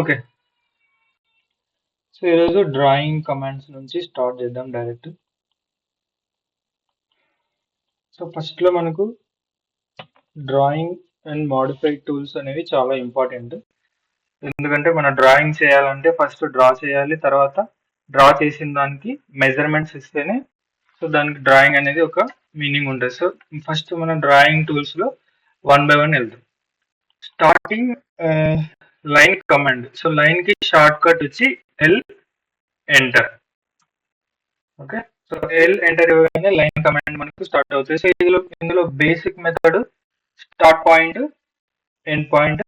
Okay. So ఈరోజు drawing commands నుంచి start చేద్దాం డైరెక్ట్. సో ఫస్ట్ లో మనకు డ్రాయింగ్ అండ్ మాడిఫైడ్ టూల్స్ అనేవి చాలా ఇంపార్టెంట్. ఎందుకంటే మన డ్రాయింగ్ చేయాలంటే ఫస్ట్ డ్రా చేయాలి, తర్వాత డ్రా చేసిన దానికి మెజర్మెంట్స్ ఇస్తేనే సో దానికి డ్రాయింగ్ అనేది ఒక మీనింగ్ ఉంటుంది. సో ఫస్ట్ మన డ్రాయింగ్ టూల్స్ లో వన్ బై వన్ వెళ్తాం. Starting line command. So line కి షార్ట్ కట్ వచ్చి L enter. Okay. So L enter ఇవ్వగానే లైన్ కమాండ్ మనకు స్టార్ట్ అవుతుంది. సో ఇందులో basic method start point end point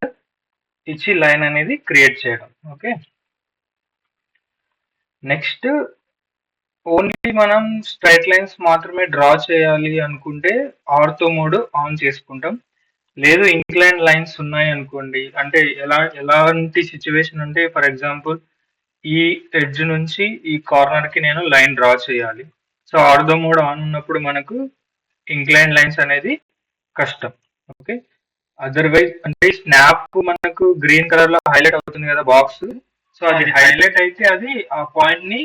ఇచ్చి లైన్ అనేది క్రియేట్ చేయడం. ఓకే. నెక్స్ట్ ఓన్లీ మనం స్ట్రైట్ లైన్స్ మాత్రమే డ్రా చేయాలి అనుకుంటే ఆర్థో మోడ్ ఆన్ చేసుకుంటాం. లేదు ఇంక్లైన్ లైన్స్ ఉన్నాయి అనుకోండి, అంటే ఎలాంటి సిచ్యువేషన్ అంటే ఫర్ ఎగ్జాంపుల్ ఈ ఎడ్జ్ నుంచి ఈ కార్నర్ కి నేను లైన్ డ్రా చేయాలి. సో ఆర్థో మోడ్ ఆన్ ఉన్నప్పుడు మనకు ఇంక్లైన్ లైన్స్ అనేది కష్టం. ఓకే. అదర్వైజ్ అంటే స్నాప్ మనకు గ్రీన్ కలర్ లో హైలైట్ అవుతుంది కదా బాక్స్. సో అది హైలైట్ అయితే అది ఆ పాయింట్ ని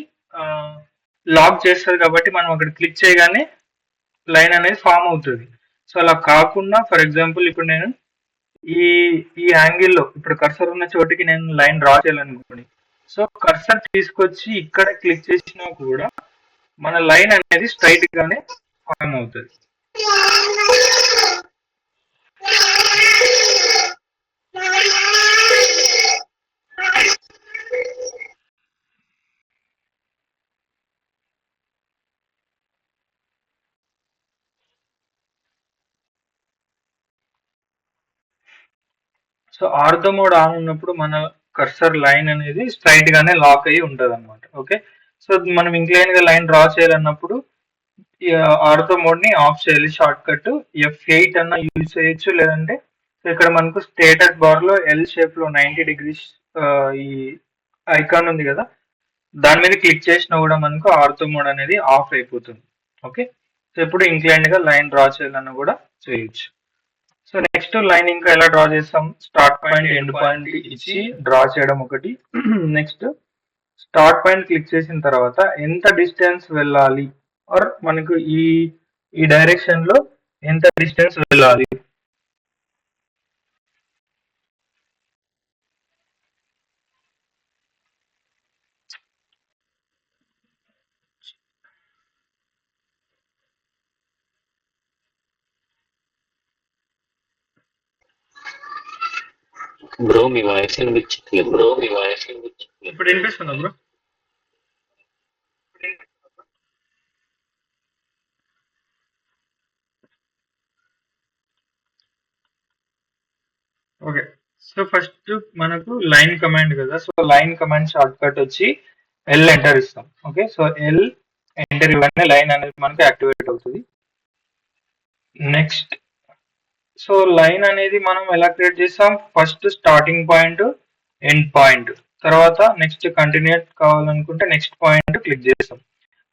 లాక్ చేస్తుంది కాబట్టి మనం అక్కడ క్లిక్ చేయగానే లైన్ అనేది ఫామ్ అవుతుంది. సో అలా కాకుండా ఫర్ ఎగ్జాంపుల్ ఇప్పుడు నేను ఈ ఈ యాంగిల్లో ఇప్పుడు కర్సర్ ఉన్న చోటికి నేను లైన్ డ్రా చేయాలనుకోండి. సో కర్సర్ తీసుకొచ్చి ఇక్కడ క్లిక్ చేసినా కూడా మన లైన్ అనేది స్ట్రైట్ గానే ఫామ్ అవుతుంది. సో ఆర్థో మోడ్ ఆన్ ఉన్నప్పుడు మన కర్సర్ లైన్ అనేది స్ట్రైట్ గానే లాక్ అయ్యి ఉంటది అనమాట. ఓకే. సో మనం ఇంక్లైన్ గా లైన్ డ్రా చేయాలన్నప్పుడు ఈ ఆర్థో మోడ్ ని ఆఫ్ చేయాలి. షార్ట్ కట్ F8 అన్న యూజ్ చేయొచ్చు, లేదంటే ఇక్కడ మనకు స్టేటస్ బార్ లో ఎల్ షేప్ లో 90 డిగ్రీస్ ఈ ఐకాన్ ఉంది కదా, దాని మీద క్లిక్ చేసినా కూడా మనకు ఆర్థో మోడ్ అనేది ఆఫ్ అయిపోతుంది. ఓకే. సో ఇప్పుడు ఇంక్లైన్ గా లైన్ డ్రా చేయాలన్నా కూడా చేయొచ్చు. సో నెక్స్ట్ లైన్ ఇంకా ఎలా డ్రా చేస్తాం? స్టార్ట్ పాయింట్ ఎండ్ పాయింట్ ఇచ్చి డ్రా చేయడం ఒకటి. నెక్స్ట్ స్టార్ట్ పాయింట్ క్లిక్ చేసిన తర్వాత ఎంత డిస్టెన్స్ వెళ్ళాలి ఆర్ మనకు ఈ డైరెక్షన్ లో ఎంత డిస్టెన్స్ వెళ్ళాలి. బ్రో మీ వాయిస్ వినిపించట్లేదు. ఇప్పుడు వినిపిస్తుందా బ్రో? ఓకే. సో ఫస్ట్ మనకు లైన్ కమాండ్ కదా, so line command short cut వచ్చి ఎల్ ఎంటర్ ఇస్తాం. ఓకే. సో ఎల్ ఎంటర్ ఇవ్వగానే లైన్ అనేది మనకు యాక్టివేట్ అవుతుంది. నెక్స్ట్ సో లైన్ అనేది మనం ఎలా క్రియేట్ చేస్తాం? First starting point end point, తర్వాత నెక్స్ట్ కంటిన్యూ కావాలనుకుంటే నెక్స్ట్ పాయింట్ క్లిక్ చేస్తాం.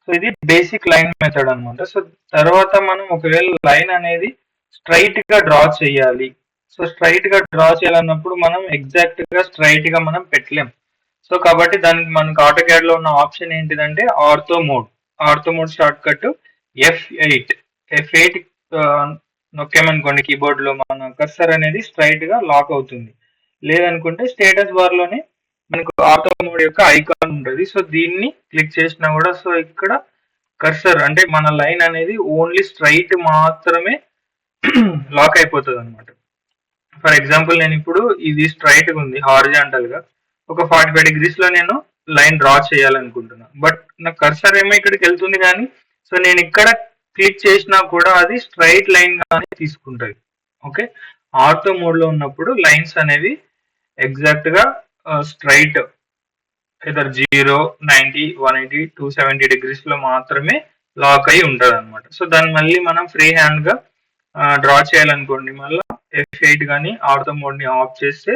సో ఇది బేసిక్ లైన్ మెథడ్ అనమాట. సో తర్వాత మనం ఒకవేళ లైన్ అనేది స్ట్రైట్ గా డ్రా చేయాలి. సో స్ట్రైట్ గా డ్రా చేయాలన్నప్పుడు మనం ఎగ్జాక్ట్ గా స్ట్రైట్ గా మనం పెట్టలేం. సో కాబట్టి దానికి మనకు ఆటోక్యాడ్ లో ఉన్న ఆప్షన్ ఏంటిదంటే ortho mode shortcut F8 నొక్కామనుకోండి కీబోర్డ్ లో మన కర్సర్ అనేది స్ట్రైట్ గా లాక్ అవుతుంది. లేదనుకుంటే స్టేటస్ బార్ లోనే మనకు ఆటో మోడ్ యొక్క ఐకాన్ ఉంటుంది. సో దీన్ని క్లిక్ చేసినా కూడా సో ఇక్కడ కర్సర్ అంటే మన లైన్ అనేది ఓన్లీ స్ట్రైట్ మాత్రమే లాక్ అయిపోతుంది అనమాట. ఫర్ ఎగ్జాంపుల్ నేను ఇప్పుడు ఇది స్ట్రైట్ గా ఉంది హారిజాంటల్ గా, ఒక 45 డిగ్రీస్ లో నేను లైన్ డ్రా చేయాలనుకుంటున్నా. బట్ నా కర్సర్ ఏమో ఇక్కడికి వెళ్తుంది కానీ సో నేను ఇక్కడ క్లిక్ చేసినా కూడా అది స్ట్రైట్ లైన్ గానే తీసుకుంటుంది. ఓకే. ఆర్థో మోడ్ లో ఉన్నప్పుడు లైన్స్ అనేవి ఎగ్జాక్ట్ గా స్ట్రైట్ ఇదర్ 0, 90, 180, 270 డిగ్రీస్ లో మాత్రమే లాక్ అయి ఉంటది అనమాట. సో దాన్ని మళ్ళీ మనం ఫ్రీ హ్యాండ్ గా డ్రా చేయాలనుకోండి, మళ్ళీ F8 కానీ ఆర్థో మోడ్ ని ఆఫ్ చేస్తే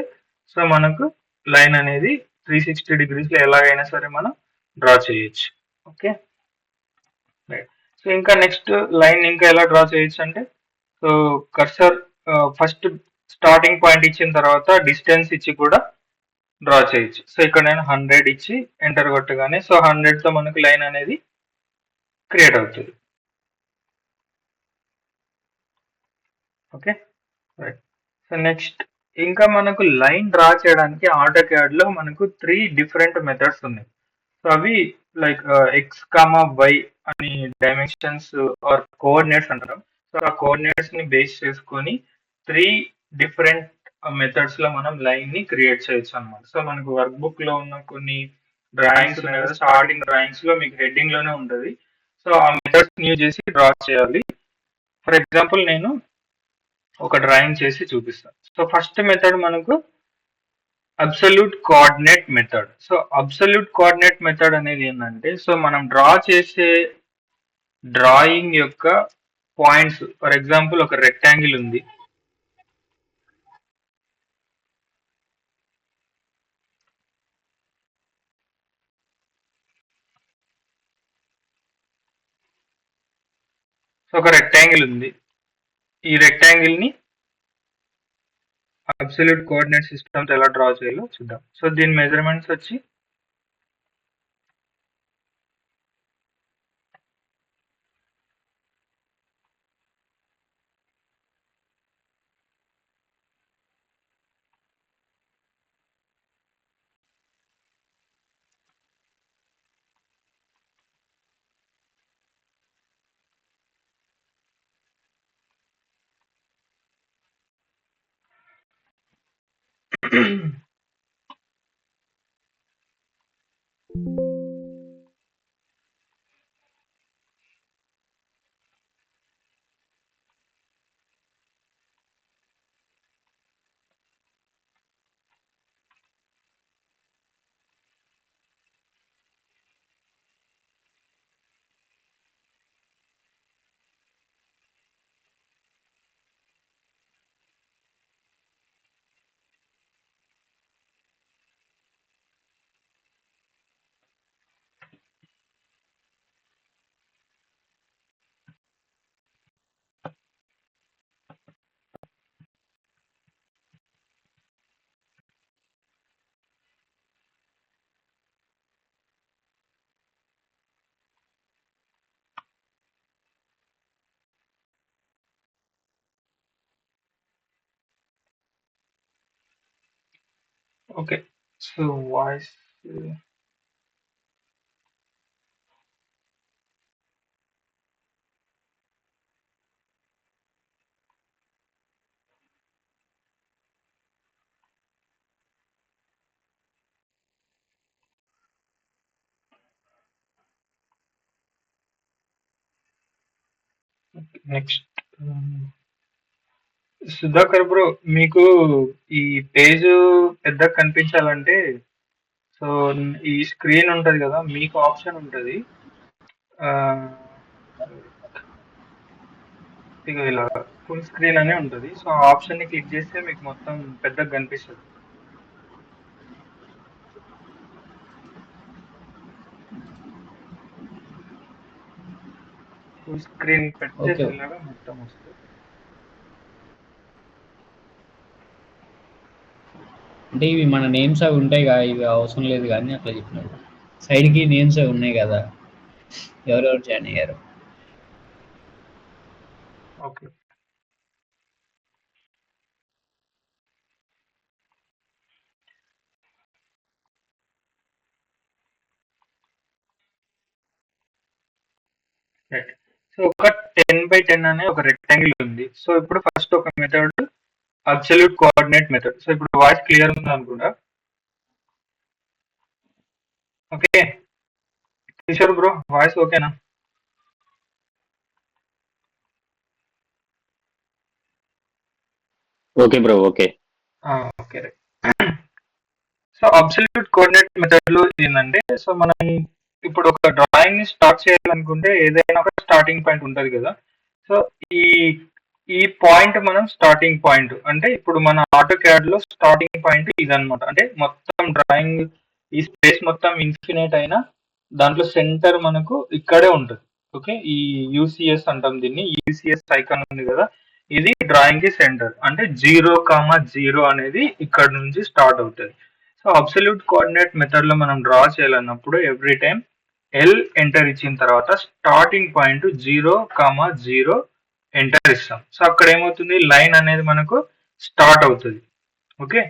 సో మనకు లైన్ అనేది 360 డిగ్రీస్ లో ఎలాగైనా సరే మనం డ్రా చేయొచ్చు. ఓకే. సో ఇంకా నెక్స్ట్ లైన్ ఇంకా ఎలా డ్రా చేయొచ్చు అంటే, so cursor first starting point ఇచ్చిన తర్వాత డిస్టెన్స్ ఇచ్చి కూడా డ్రా చేయొచ్చు. సో ఇక్కడ నేను 100 ఇచ్చి ఎంటర్ కొట్టగానే సో 100 తో మనకు లైన్ అనేది క్రియేట్ అవుతుంది. Okay, right. సో నెక్స్ట్ ఇంకా మనకు లైన్ డ్రా చేయడానికి ఆటో క్యాడ్ లో మనకు 3 డిఫరెంట్ మెథడ్స్ ఉన్నాయి. సో అవి లైక్ ఎక్స్ కామా వై అని డైమెన్షన్స్ ఆర్ కోఆర్డినేట్స్ అంటారు. సో ఆ కోఆర్డినేట్స్ ని బేస్ చేసుకొని 3 డిఫరెంట్ మెథడ్స్ లో మనం లైన్ ని క్రియేట్ చేయొచ్చు అన్నమాట. సో మనకు వర్క్ బుక్ లో ఉన్న కొన్ని డ్రాయింగ్స్ ఉన్నాయి కదా, స్టార్టింగ్ డ్రాయింగ్స్ లో మీకు హెడ్డింగ్ లోనే ఉంటుంది. సో ఆ మెథడ్స్ యూజ్ చేసి డ్రా చేయాలి. ఫర్ ఎగ్జాంపుల్ నేను ఒక డ్రాయింగ్ చేసి చూపిస్తాను. సో ఫస్ట్ మెథడ్ మనకు absolute coordinate method. So absolute coordinate method అనేది ఏంటంటే సో మనం డ్రా చేసే డ్రాయింగ్ యొక్క పాయింట్స్, ఫర్ ఎగ్జాంపుల్ ఒక రెక్టాంగిల్ ఉంది. సో ఒక రెక్టాంగిల్ ఉంది. ఈ రెక్టాంగిల్ ని అబ్సల్యూట్ కోఆర్డినేట్ సిస్టమ్స్ ఎలా డ్రా చేయాలో చూద్దాం. సో దీని మెజర్మెంట్స్ వచ్చి okay. So voice next Sudhakar bro, మీకు ఈ పేజ్ పెద్దగా కనిపించాలంటే సో ఈ స్క్రీన్ ఉంటది కదా, మీకు ఆప్షన్ ఉంటది. ఆ, ఇక ఇలా ఫుల్ స్క్రీన్ అనే ఉంటది. సో ఆ ఆప్షన్ ని క్లిక్ చేస్తే మీకు మొత్తం పెద్దగా కనిపిస్తుంది. ఫుల్ స్క్రీన్ పెడితే ఓకే. ఇలాగా మొత్తం వస్తుంది. అంటే ఇవి మన నేమ్స్ అవి ఉంటాయి కదా, ఇవి అవసరం లేదు కానీ అట్లా చెప్పినాడు. సైడ్కి నేమ్స్ అవి ఉన్నాయి కదా, ఎవరెవరు జాయిన్ అయ్యారు. Okay, right. సో ఒక 10x10 అనే ఒక రెక్టాంగిల్ ఉంది. సో ఇప్పుడు ఫస్ట్ ఒక method absolute coordinate method. So ఇప్పుడు వాయిస్ క్లియర్ ఉంది అనుకుంటా. ఓకే కిషోర్ బ్రో, వాయిస్ ఓకేనా? Okay bro, okay. Okay, right. So absolute coordinate method లో ఏంటంటే సో మనం ఇప్పుడు ఒక డ్రాయింగ్ ని స్టార్ట్ చేయాలనుకుంటే ఏదైనా ఒక స్టార్టింగ్ పాయింట్ ఉంటది కదా. సో ఈ ఈ పాయింట్ మనం స్టార్టింగ్ పాయింట్ అంటే ఇప్పుడు మన ఆటో క్యాడ్ లో స్టార్టింగ్ పాయింట్ ఇదన్నమాట. అంటే మొత్తం డ్రాయింగ్ ఈ స్పేస్ మొత్తం ఇన్ఫినిట్ అయినా దాంట్లో సెంటర్ మనకు ఇక్కడే ఉంటుంది. ఓకే, ఈ యూసిఎస్ అంటాం దీన్ని. యూసిఎస్ ఐకాన్ ఉంది కదా, ఇది డ్రాయింగ్ కి సెంటర్. అంటే 0,0 అనేది ఇక్కడ నుంచి స్టార్ట్ అవుతుంది. So so absolute coordinate method లో మనం డ్రా చేయాలన్నప్పుడు ఎవ్రీ టైం ఎల్ ఎంటర్ ఇచ్చిన తర్వాత స్టార్టింగ్ పాయింట్ 0,0 ఎంటర్ ఇస్తాం. సో అక్కడ ఏమవుతుంది, లైన్ అనేది మనకు స్టార్ట్ అవుతుంది. ఓకే,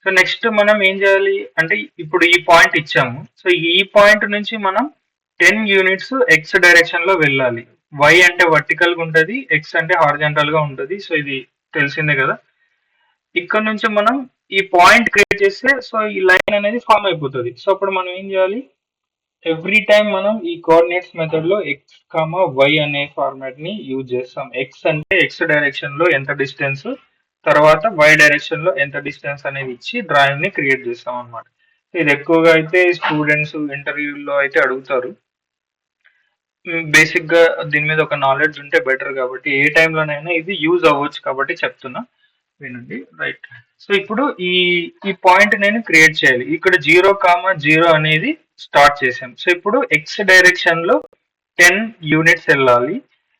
సో నెక్స్ట్ మనం ఏం చేయాలి అంటే ఇప్పుడు ఈ పాయింట్ ఇచ్చాము. సో ఈ పాయింట్ నుంచి మనం 10 యూనిట్స్ ఎక్స్ డైరెక్షన్ లో వెళ్ళాలి. వై అంటే వర్టికల్ గా ఉంటుంది, ఎక్స్ అంటే హారిజాంటల్ గా ఉంటుంది. సో ఇది తెలిసిందే కదా. ఇక్కడ నుంచి మనం ఈ పాయింట్ క్రియేట్ చేస్తే సో ఈ లైన్ అనేది ఫామ్ అయిపోతుంది. సో అప్పుడు మనం ఏం చేయాలి, ఎవ్రీ టైం మనం ఈ కోఆర్డినేట్స్ మెథడ్ లో ఎక్స్ కామా వై అనే ఫార్మాట్ ని యూజ్ చేస్తాం. ఎక్స్ అంటే ఎక్స్ డైరెక్షన్ లో ఎంత డిస్టెన్స్, తర్వాత వై డైరెక్షన్ లో ఎంత డిస్టెన్స్ అనేది ఇచ్చి డ్రాయింగ్ ని క్రియేట్ చేస్తాం అనమాట. ఇది ఎక్కువగా అయితే స్టూడెంట్స్ ఇంటర్వ్యూలో అయితే అడుగుతారు. బేసిక్ గా దీని మీద ఒక నాలెడ్జ్ ఉంటే బెటర్ కాబట్టి ఏ టైంలోనైనా ఇది యూజ్ అవ్వచ్చు కాబట్టి చెప్తున్నా, వినండి. రైట్, సో ఇప్పుడు ఈ పాయింట్ నేను క్రియేట్ చేయాలి. ఇక్కడ 0,0 అనేది స్టార్ట్ చేసాం. సో ఇప్పుడు ఎక్స్ డైరెక్షన్ లో 10 యూనిట్స్ వెళ్ళాలి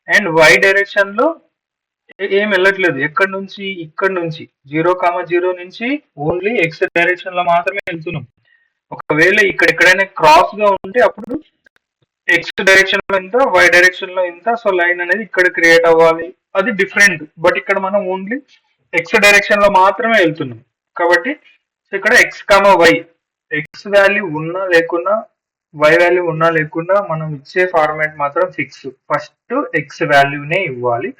అండ్ వై డైరెక్షన్ లో ఏం వెళ్ళట్లేదు. ఎక్కడి నుంచి, ఇక్కడ నుంచి 0,0 నుంచి ఓన్లీ ఎక్స్ డైరెక్షన్ లో మాత్రమే వెళ్తున్నాం. ఒకవేళ ఇక్కడ ఎక్కడైనా క్రాస్ గా ఉంటే అప్పుడు ఎక్స్ డైరెక్షన్ లో ఎంత, వై డైరెక్షన్ లో ఎంత, సో లైన్ అనేది ఇక్కడ క్రియేట్ అవ్వాలి, అది డిఫరెంట్. బట్ ఇక్కడ మనం ఓన్లీ ఎక్స్ డైరెక్షన్ లో మాత్రమే వెళ్తున్నాం కాబట్టి సో ఇక్కడ x comma y, x value ఉన్నా లేకున్నా వై వాల్యూ ఉన్నా లేకున్నా మనం ఇచ్చే ఫార్మాట్ మాత్రం ఫిక్స్. ఫస్ట్ ఎక్స్ వాల్యూనే ఇవ్వాలి,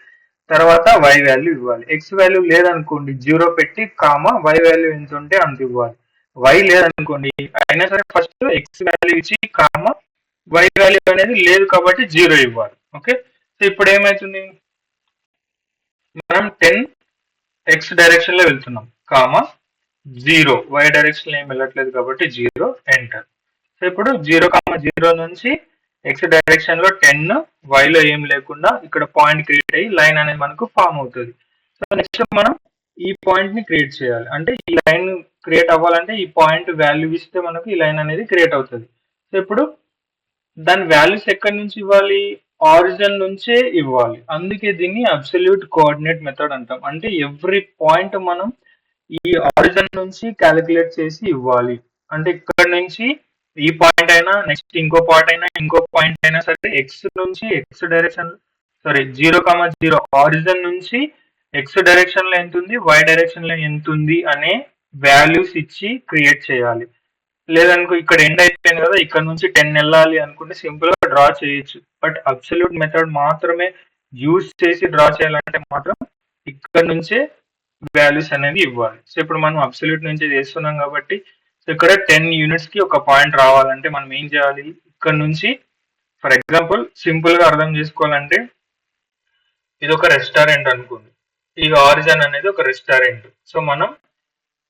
తర్వాత వై వాల్యూ ఇవ్వాలి. ఎక్స్ వాల్యూ లేదనుకోండి 0 పెట్టి కామా వై వాల్యూ ఎంత ఉంటే అంత ఇవ్వాలి. వై లేదనుకోండి అయినా సరే ఫస్ట్ ఎక్స్ వాల్యూ ఇచ్చి కామా వై వాల్యూ అనేది లేదు కాబట్టి 0 ఇవ్వాలి. ఓకే, సో ఇప్పుడు ఏమైతుంది, మనం 10 ఎక్స్ డైరెక్షన్ లో వెళ్తున్నాం కామా 0 వై డైరెక్షన్ లో ఏం వెళ్ళట్లేదు కాబట్టి 0 ఎంటర్. సో ఇప్పుడు 0,0 నుంచి ఎక్స్ డైరెక్షన్ లో 10, వై లో ఏం లేకుండా ఇక్కడ పాయింట్ క్రియేట్ అయ్యి లైన్ అనేది మనకు ఫామ్ అవుతుంది. సో నెక్స్ట్ మనం ఈ పాయింట్ ని క్రియేట్ చేయాలి. అంటే ఈ లైన్ క్రియేట్ అవ్వాలంటే ఈ పాయింట్ వాల్యూ ఇస్తే మనకు ఈ లైన్ అనేది క్రియేట్ అవుతుంది. సో ఇప్పుడు దాని వాల్యూస్ ఎక్కడి నుంచి ఇవ్వాలి, ఆరిజిన్ నుంచే ఇవ్వాలి. అందుకే దీన్ని అబ్సల్యూట్ కోఆర్డినేట్ మెథడ్ అంటాం. అంటే ఎవ్రీ పాయింట్ మనం ఈ ఆరిజిన్ నుంచి క్యాలిక్యులేట్ చేసి ఇవ్వాలి. అంటే ఇక్కడ నుంచి ఈ పాయింట్ అయినా నెక్స్ట్ ఇంకో పాయింట్ అయినా సరే ఎక్స్ నుంచి ఎక్స్ డైరెక్షన్ 0,0 ఆరిజిన్ నుంచి ఎక్స్ డైరెక్షన్ లో ఎంత ఉంది, వై డైరెక్షన్ లో ఎంత ఉంది అనే వాల్యూస్ ఇచ్చి క్రియేట్ చేయాలి. లేదనుకో ఇక్కడ ఎండ్ అయిపోయింది కదా, ఇక్కడ నుంచి 10 వెళ్ళాలి అనుకుంటే సింపుల్ గా డ్రా చేయొచ్చు. బట్ అబ్సల్యూట్ మెథడ్ మాత్రమే యూజ్ చేసి డ్రా చేయాలంటే మాత్రం ఇక్కడ నుంచే వాల్యూస్ అనేది ఇవ్వాలి. సో ఇప్పుడు మనం అబ్సల్యూట్ నుంచి చేస్తున్నాం కాబట్టి సో ఇక్కడ 10 యూనిట్స్ కి ఒక పాయింట్ రావాలంటే మనం ఏం చేయాలి, ఇక్కడ నుంచి ఫర్ ఎగ్జాంపుల్ సింపుల్ గా అర్థం చేసుకోవాలంటే ఇది ఒక రెస్టారెంట్ అనుకోండి, ఈ ఆరిజిన్ అనేది ఒక రెస్టారెంట్. సో మనం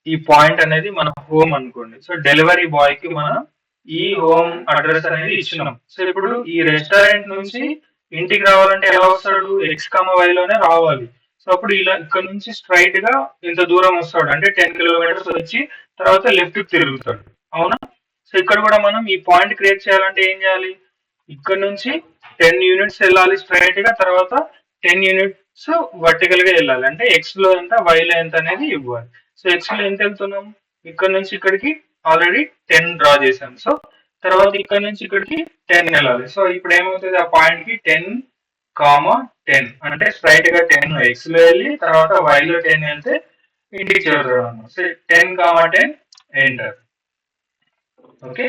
ఈ పాయింట్ అనేది మన హోమ్ అనుకోండి. సో డెలివరీ బాయ్ కి మనం ఈ హోమ్ అడ్రస్ అనేది ఇచ్చినాం. సో ఇప్పుడు ఈ రెస్టారెంట్ నుంచి ఇంటికి రావాలంటే ఎలా వస్తాడు, ఎక్స్ వై లోనే రావాలి. సో అప్పుడు ఇలా ఇక్కడ నుంచి స్ట్రైట్ గా ఇంత దూరం వస్తాడు, అంటే 10 కిలోమీటర్స్ వచ్చి తర్వాత లెఫ్ట్ కి తిరుగుతాడు, అవునా. సో ఇక్కడ కూడా మనం ఈ పాయింట్ క్రియేట్ చేయాలంటే ఏం చేయాలి, ఇక్కడ నుంచి 10 యూనిట్స్ వెళ్ళాలి స్ట్రైట్ గా, తర్వాత 10 యూనిట్స్ వర్టికల్ గా వెళ్ళాలి. అంటే ఎక్స్ లో ఎంత, వై లో ఎంత అనేది ఇవ్వాలి. సో ఎక్స్ లో ఎంత వెళ్తున్నాం, ఇక్కడ నుంచి ఇక్కడికి ఆల్రెడీ 10 డ్రా చేశాం. సో తర్వాత ఇక్కడ నుంచి ఇక్కడికి 10 వెళ్ళాలి. సో ఇప్పుడు ఏమవుతుంది, ఆ పాయింట్ కి 10,10 అంటే స్ట్రైట్ గా 10 ఎక్స్ లో వెళ్ళి తర్వాత వై లో 10 వెళ్తే ఇంటికి చేరుతాం. So 10,10 enter. Okay,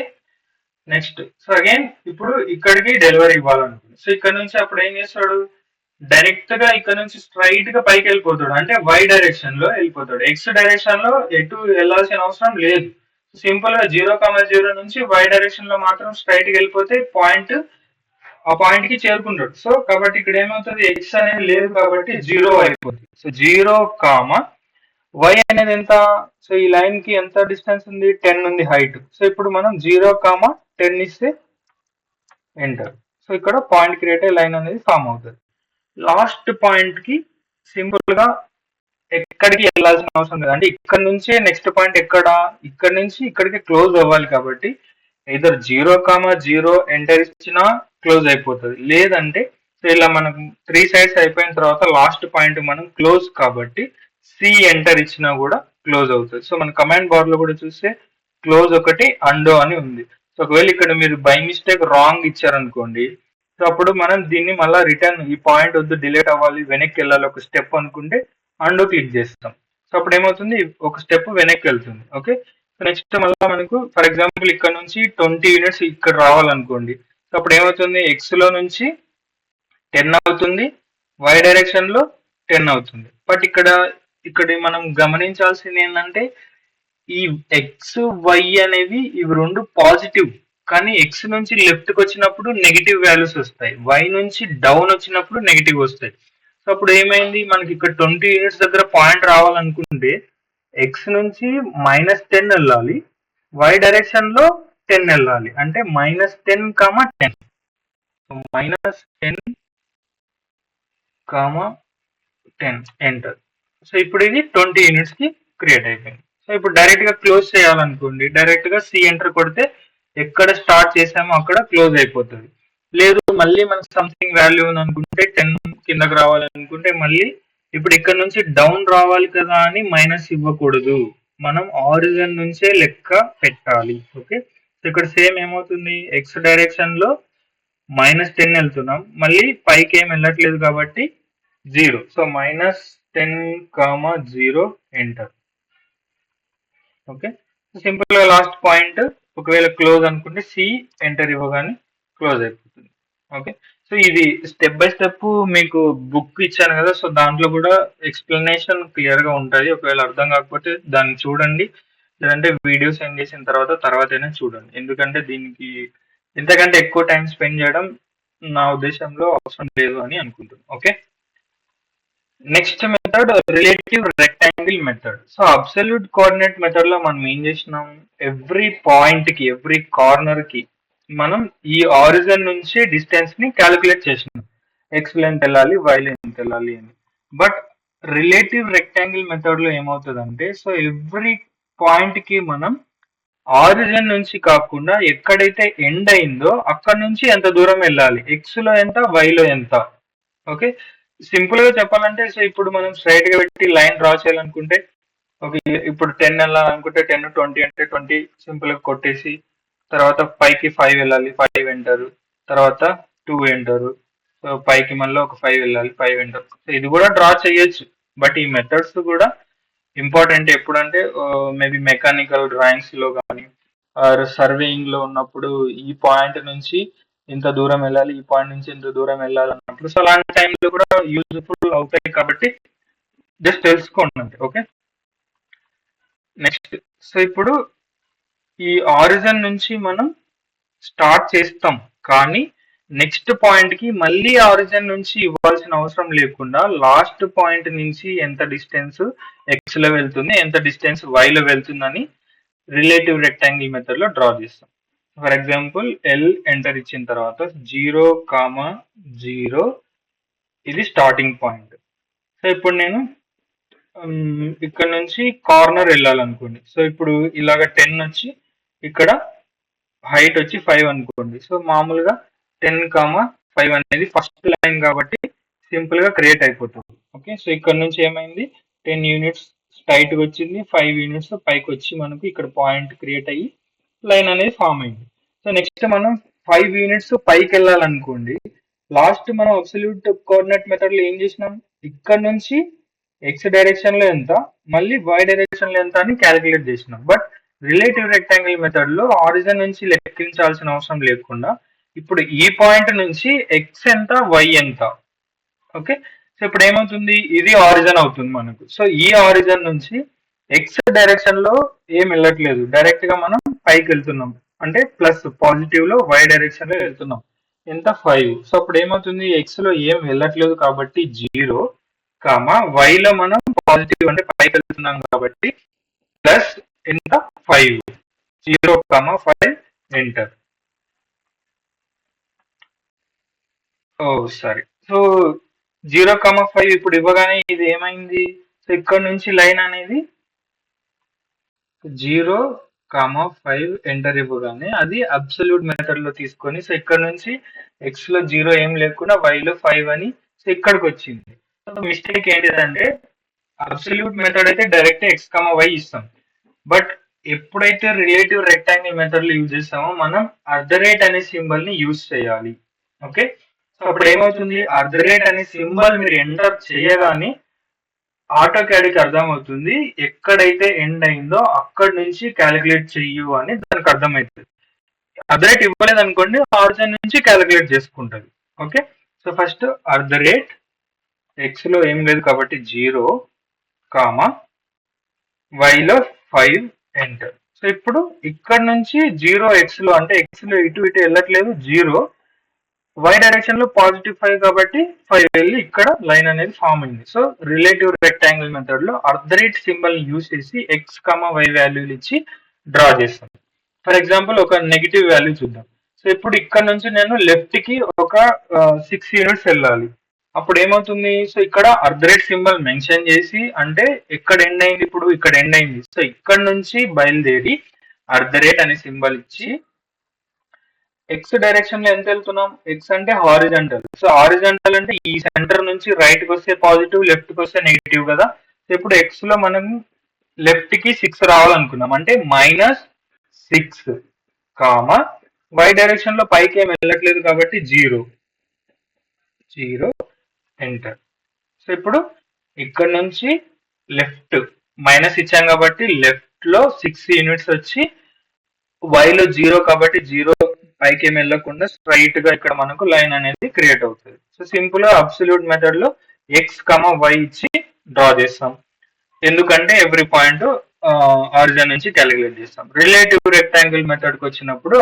next so again ఇప్పుడు ఇక్కడికి డెలివరీ ఇవ్వాలనుకుంది. సో ఇక్కడ నుంచి అప్పుడు ఏం చేస్తాడు, డైరెక్ట్ గా ఇక్కడ నుంచి స్ట్రైట్ గా పైకి వెళ్ళిపోతాడు, అంటే వై డైరెక్షన్ లో వెళ్ళిపోతాడు. ఎక్స్ డైరెక్షన్ లో ఎటు వెళ్ళాల్సిన అవసరం లేదు. సింపుల్ గా 0,0 నుంచి వై డైరెక్షన్ లో మాత్రం స్ట్రైట్ గా వెళ్ళిపోతే ఆ పాయింట్ కి చేరుకుంటాడు. సో కాబట్టి ఇక్కడ ఏమవుతుంది, ఎక్స్ అనేది లేదు కాబట్టి 0 అయిపోతుంది. సో 0, వై అనేది ఎంత, సో ఈ లైన్ కి ఎంత డిస్టెన్స్ ఉంది, 10 ఉంది హైట్. సో ఇప్పుడు మనం 0,10 ఇస్తే ఎంటర్. సో ఇక్కడ పాయింట్ క్రియేట్ అయ్యే లైన్ అనేది ఫామ్ అవుతుంది. లాస్ట్ పాయింట్ కి సింపుల్ గా ఎక్కడికి వెళ్ళాల్సిన అవసరం లేదు, అంటే ఇక్కడ నుంచే నెక్స్ట్ పాయింట్ ఇక్కడ నుంచి ఇక్కడికి క్లోజ్ అవ్వాలి కాబట్టి ఇదర్ 0,0 ఎంటర్ ఇచ్చినా క్లోజ్ అయిపోతుంది. లేదంటే సో ఇలా మనకు 3 సైడ్స్ అయిపోయిన తర్వాత లాస్ట్ పాయింట్ మనం క్లోజ్ కాబట్టి సి ఎంటర్ ఇచ్చినా కూడా క్లోజ్ అవుతుంది. సో మన కమాండ్ బార్ లో కూడా చూస్తే క్లోజ్ ఒకటి అండో అని ఉంది. సో ఒకవేళ ఇక్కడ మీరు బై మిస్టేక్ రాంగ్ ఇచ్చారనుకోండి, సో అప్పుడు మనం దీన్ని మళ్ళీ రిటర్న్ ఈ పాయింట్ వద్దు డిలీట్ అవ్వాలి వెనక్కి వెళ్ళాలి ఒక స్టెప్ అనుకుంటే అండో క్లిక్ చేస్తాం. సో అప్పుడు ఏమవుతుంది ఒక స్టెప్ వెనక్కి వెళ్తుంది. ఓకే, సో నెక్స్ట్ మళ్ళీ మనకు ఫర్ ఎగ్జాంపుల్ ఇక్కడ నుంచి 20 యూనిట్స్ ఇక్కడ రావాలనుకోండి, సో అప్పుడు ఏమవుతుంది ఎక్స్ లో నుంచి 10 అవుతుంది, వై డైరెక్షన్ లో 10 అవుతుంది. బట్ ఇక్కడ మనం గమనించాల్సింది ఏంటంటే ఈ ఎక్స్ వై అనేవి ఇవి రెండు పాజిటివ్, కానీ ఎక్స్ నుంచి లెఫ్ట్ కి వచ్చినప్పుడు నెగిటివ్ వాల్యూస్ వస్తాయి, వై నుంచి డౌన్ వచ్చినప్పుడు నెగిటివ్ వస్తాయి. సో అప్పుడు ఏమైంది మనకి ఇక్కడ 20 యూనిట్స్ దగ్గర పాయింట్ రావాలనుకుంటే ఎక్స్ నుంచి -10 వెళ్ళాలి, వై డైరెక్షన్ లో 10 వెళ్ళాలి, అంటే -10, 10. So -10, 10 enter. సో ఇప్పుడు ఇది 20 యూనిట్స్ కి క్రియేట్ అయిపోయింది. సో ఇప్పుడు డైరెక్ట్ గా క్లోజ్ చేయాలనుకోండి, డైరెక్ట్ గా సి ఎంటర్ కొడితే ఎక్కడ స్టార్ట్ చేసామో అక్కడ క్లోజ్ అయిపోతుంది. లేదు మళ్ళీ మనకు సంథింగ్ వాల్యూ ఉంది అనుకుంటే 10 కిందకి రావాలనుకుంటే మళ్ళీ ఇప్పుడు ఇక్కడ నుంచి డౌన్ రావాలి కదా అని మైనస్ ఇవ్వకూడదు, మనం ఆరిజిన్ నుంచే లెక్క పెట్టాలి. ఓకే, సో ఇక్కడ సేమ్ ఏమవుతుంది ఎక్స్ డైరెక్షన్ లో -10 వెళ్తున్నాం, మళ్ళీ పైకి ఏం వెళ్ళట్లేదు కాబట్టి 0. So -10, 0 enter. ఓకే, సింపుల్ గా లాస్ట్ పాయింట్ ఒకవేళ క్లోజ్ అనుకుంటే సి ఎంటర్ ఇవ్వగానే క్లోజ్ అయిపోతుంది. ఓకే, సో ఇది స్టెప్ బై స్టెప్ మీకు బుక్ ఇచ్చాను కదా, సో దాంట్లో కూడా ఎక్స్ప్లెనేషన్ క్లియర్ గా ఉంటుంది. ఒకవేళ అర్థం కాకపోతే దాన్ని చూడండి, లేదంటే వీడియో సెండ్ చేసిన తర్వాతైనా చూడండి, ఎందుకంటే దీనికి ఇంతకంటే ఎక్కువ టైం స్పెండ్ చేయడం నా ఉద్దేశంలో అవసరం లేదు అని అనుకుంటున్నాను. Okay, next method relative rectangle method. So absolute coordinate method లో మనం ఏం చేసినాం, ఎవ్రీ పాయింట్ కి ఎవ్రీ కార్నర్ కి మనం ఈ ఆరిజిన్ నుంచి డిస్టెన్స్ ని క్యాలిక్యులేట్ చేసినాం, ఎక్స్ లెంత్ వెళ్ళాలి, వై లెంత్ వెళ్ళాలి అని. బట్ రిలేటివ్ రెక్టాంగిల్ మెథడ్ లో ఏమవుతుందంటే, సో ఎవ్రీ పాయింట్ కి మనం ఆరిజిన్ నుంచి కాకుండా ఎక్కడైతే ఎండ్ అయిందో అక్కడ నుంచి ఎంత దూరం వెళ్ళాలి, ఎక్స్ లో ఎంత, వై లో ఎంత. ఓకే, సింపుల్ గా చెప్పాలంటే సో ఇప్పుడు మనం స్ట్రైట్ గా పెట్టి లైన్ డ్రా చేయాలనుకుంటే ఓకే, ఇప్పుడు 10 వెళ్ళాలనుకుంటే 10, 20 అంటే 20 సింపుల్ గా కొట్టేసి తర్వాత పైకి 5 వెళ్ళాలి, 5 ఎంటర్, తర్వాత 2 ఎంటర్, సో పైకి మళ్ళీ ఒక 5 వెళ్ళాలి, 5 ఎంటర్. సో ఇది కూడా డ్రా చేయొచ్చు, బట్ ఈ మెథడ్స్ కూడా ఇంపార్టెంట్ ఎప్పుడంటే మేబీ మెకానికల్ డ్రాయింగ్స్ లో కానీ సర్వేయింగ్ లో ఉన్నప్పుడు ఈ పాయింట్ నుంచి ఇంత దూరం వెళ్ళాలి, ఈ పాయింట్ నుంచి ఇంత దూరం వెళ్ళాలి అన్నప్పుడు సో అలాంటి టైంలో కూడా యూజ్ఫుల్ అవుతాయి కాబట్టి జస్ట్ తెలుసుకోండి అంతే. ఓకే, నెక్స్ట్ సో ఇప్పుడు ఈ ఆరిజిన్ నుంచి మనం స్టార్ట్ చేస్తాం, కానీ నెక్స్ట్ పాయింట్ కి మళ్ళీ ఆరిజిన్ నుంచి ఇవ్వాల్సిన అవసరం లేకుండా లాస్ట్ పాయింట్ నుంచి ఎంత డిస్టెన్స్ ఎక్స్ లో వెళ్తుంది, ఎంత డిస్టెన్స్ వై లో వెళ్తుందని రిలేటివ్ రెక్టాంగిల్ మెథడ్ లో డ్రా చేస్తాం. ఫర్ ఎగ్జాంపుల్ ఎల్ ఎంటర్ ఇచ్చిన తర్వాత 0, 0 ఇది స్టార్టింగ్ పాయింట్. సో ఇప్పుడు నేను ఇక్కడ నుంచి కార్నర్ వెళ్ళాలనుకోండి, సో ఇప్పుడు ఇలాగ 10 వచ్చి ఇక్కడ హైట్ వచ్చి 5 అనుకోండి. సో మామూలుగా 10, 5 అనేది ఫస్ట్ లైన్ కాబట్టి సింపుల్ గా క్రియేట్ అయిపోతుంది. ఓకే, సో ఇక్కడ నుంచి ఏమైంది 10 యూనిట్స్ స్ట్రైట్ గా వచ్చింది, 5 యూనిట్స్ పైకి వచ్చి మనకు ఇక్కడ పాయింట్ క్రియేట్ అయ్యి లైన్ అనేది ఫామ్ అయింది. సో నెక్స్ట్ మనం 5 యూనిట్స్ పైకి వెళ్ళాలనుకోండి, లాస్ట్ మనం అబ్సల్యూట్ కోఆర్డినేట్ మెథడ్ లో ఏం చేసినాం, ఇక్కడ నుంచి ఎక్స్ డైరెక్షన్ లో ఎంత, మళ్ళీ వై డైరెక్షన్ లో ఎంత అని క్యాలిక్యులేట్ చేసినాం. బట్ రిలేటివ్ రెక్టాంగిల్ మెథడ్ లో ఆరిజిన్ నుంచి లెక్కించాల్సిన అవసరం లేకుండా ఇప్పుడు ఈ పాయింట్ నుంచి ఎక్స్ ఎంత, వై ఎంత. ఓకే, సో ఇప్పుడు ఏమవుతుంది ఇది ఆరిజిన్ అవుతుంది మనకు. సో ఈ ఆరిజిన్ నుంచి ఎక్స్ డైరెక్షన్ లో ఏం వెళ్ళట్లేదు, డైరెక్ట్ గా మనం పైకి వెళ్తున్నాం, అంటే ప్లస్ పాజిటివ్ లో వై డైరెక్షన్ లో వెళ్తున్నాం, ఎంత 5. సో అప్పుడు ఏమవుతుంది ఎక్స్ లో ఏం వెళ్ళట్లేదు కాబట్టి 0, వై లో మనం పాజిటివ్ అంటే పైకి వెళ్తున్నాం కాబట్టి ప్లస్ ఎంత 5, 0, 5 ఎంటర్. ఓ సారీ, సో 0, 5 ఇప్పుడు ఇవ్వగానే ఇది ఏమైంది, సో ఇక్కడ నుంచి లైన్ అనేది 0, 5 ఎంటర్ ఇవ్వగానే అది అబ్సల్యూట్ మెథడ్ లో తీసుకొని సో ఇక్కడ నుంచి ఎక్స్ లో 0 ఏం లేకుండా వై లో 5 అని సో ఇక్కడికి వచ్చింది. సో మిస్టేక్ ఏంటిదంటే అబ్సల్యూట్ మెథడ్ అయితే డైరెక్ట్ ఎక్స్, వై ఇస్తాం, బట్ ఎప్పుడైతే రిలేటివ్ రెక్టాంగిల్ మెథడ్ లో యూజ్ చేస్తామో మనం అనే సింబల్ ని యూజ్ చేయాలి. ఓకే, సో అప్పుడు ఏమవుతుంది, అనే సింబల్ మీరు ఎంటర్ చేయగానే ఆటో క్యాడ్కి అర్థమవుతుంది ఎక్కడైతే ఎండ్ అయిందో అక్కడి నుంచి క్యాలిక్యులేట్ చెయ్యు అని దానికి అర్థమవుతుంది. ఇవ్వలేదు అనుకోండి, ఆరిజిన్ నుంచి క్యాలిక్యులేట్ చేసుకుంటది. ఓకే, సో ఫస్ట్ ఎక్స్ లో ఏం లేదు కాబట్టి 0, వైలో 5 ఎంటర్. సో ఇప్పుడు ఇక్కడ నుంచి 0x లో, అంటే ఎక్స్ లో ఇటు వెళ్ళట్లేదు 0, y డైరెక్షన్ లో +5 కాబట్టి 5 వెళ్ళి ఇక్కడ లైన్ అనేది ఫామ్ అయింది. సో రిలేటివ్ రెక్టాంగిల్ మెథడ్ లో సింబల్ ని యూజ్ చేసి x, y వాల్యూలు ఇచ్చి డ్రా చేస్తాం. ఫర్ ఎగ్జాంపుల్ ఒక నెగిటివ్ వాల్యూ చూద్దాం. సో ఇప్పుడు ఇక్కడ నుంచి నేను లెఫ్ట్ కి ఒక 6 యూనిట్స్ వెళ్ళాలి. అప్పుడు ఏమవుతుంది, సో ఇక్కడ సింబల్ మెన్షన్ చేసి, అంటే ఎక్కడ ఎండ్ అయింది, ఇప్పుడు ఇక్కడ ఎండ్ అయింది. సో ఇక్కడ నుంచి బయలుదేరి అనే సింబల్ ఇచ్చి ఎక్స్ డైరెక్షన్ లో ఎంత వెళ్తున్నాం, ఎక్స్ అంటే హారిజంటల్. సో హారిజంటల్ అంటే ఈ సెంటర్ నుంచి రైట్ కి వస్తే పాజిటివ్, లెఫ్ట్ కి వస్తే నెగిటివ్ కదా. సో ఇప్పుడు ఎక్స్ లో మనం లెఫ్ట్ కి 6 రావాలనుకున్నాం, అంటే -6, వై డైరెక్షన్ లో పైకి ఏం వెళ్ళట్లేదు కాబట్టి 0 ఎంటర్. సో ఇప్పుడు ఇక్కడ నుంచి లెఫ్ట్ మైనస్ ఇచ్చాం కాబట్టి లెఫ్ట్ లో 6 యూనిట్స్ వచ్చి, y లో 0 కాబట్టి 0 పైకి ఏమి వెళ్ళకుండా స్ట్రైట్ గా ఇక్కడ మనకు లైన్ అనేది క్రియేట్ అవుతుంది. సో సింపుల్ గా అబ్సల్యూట్ మెథడ్ లో x, y ఇచ్చి డ్రా చేస్తాం. ఎందుకంటే ఎవ్రీ పాయింట్ ఆరిజిన్ నుంచి క్యాలిక్యులేట్ చేస్తాం. రిలేటివ్ రెక్టాంగిల్ మెథడ్ కి వచ్చినప్పుడు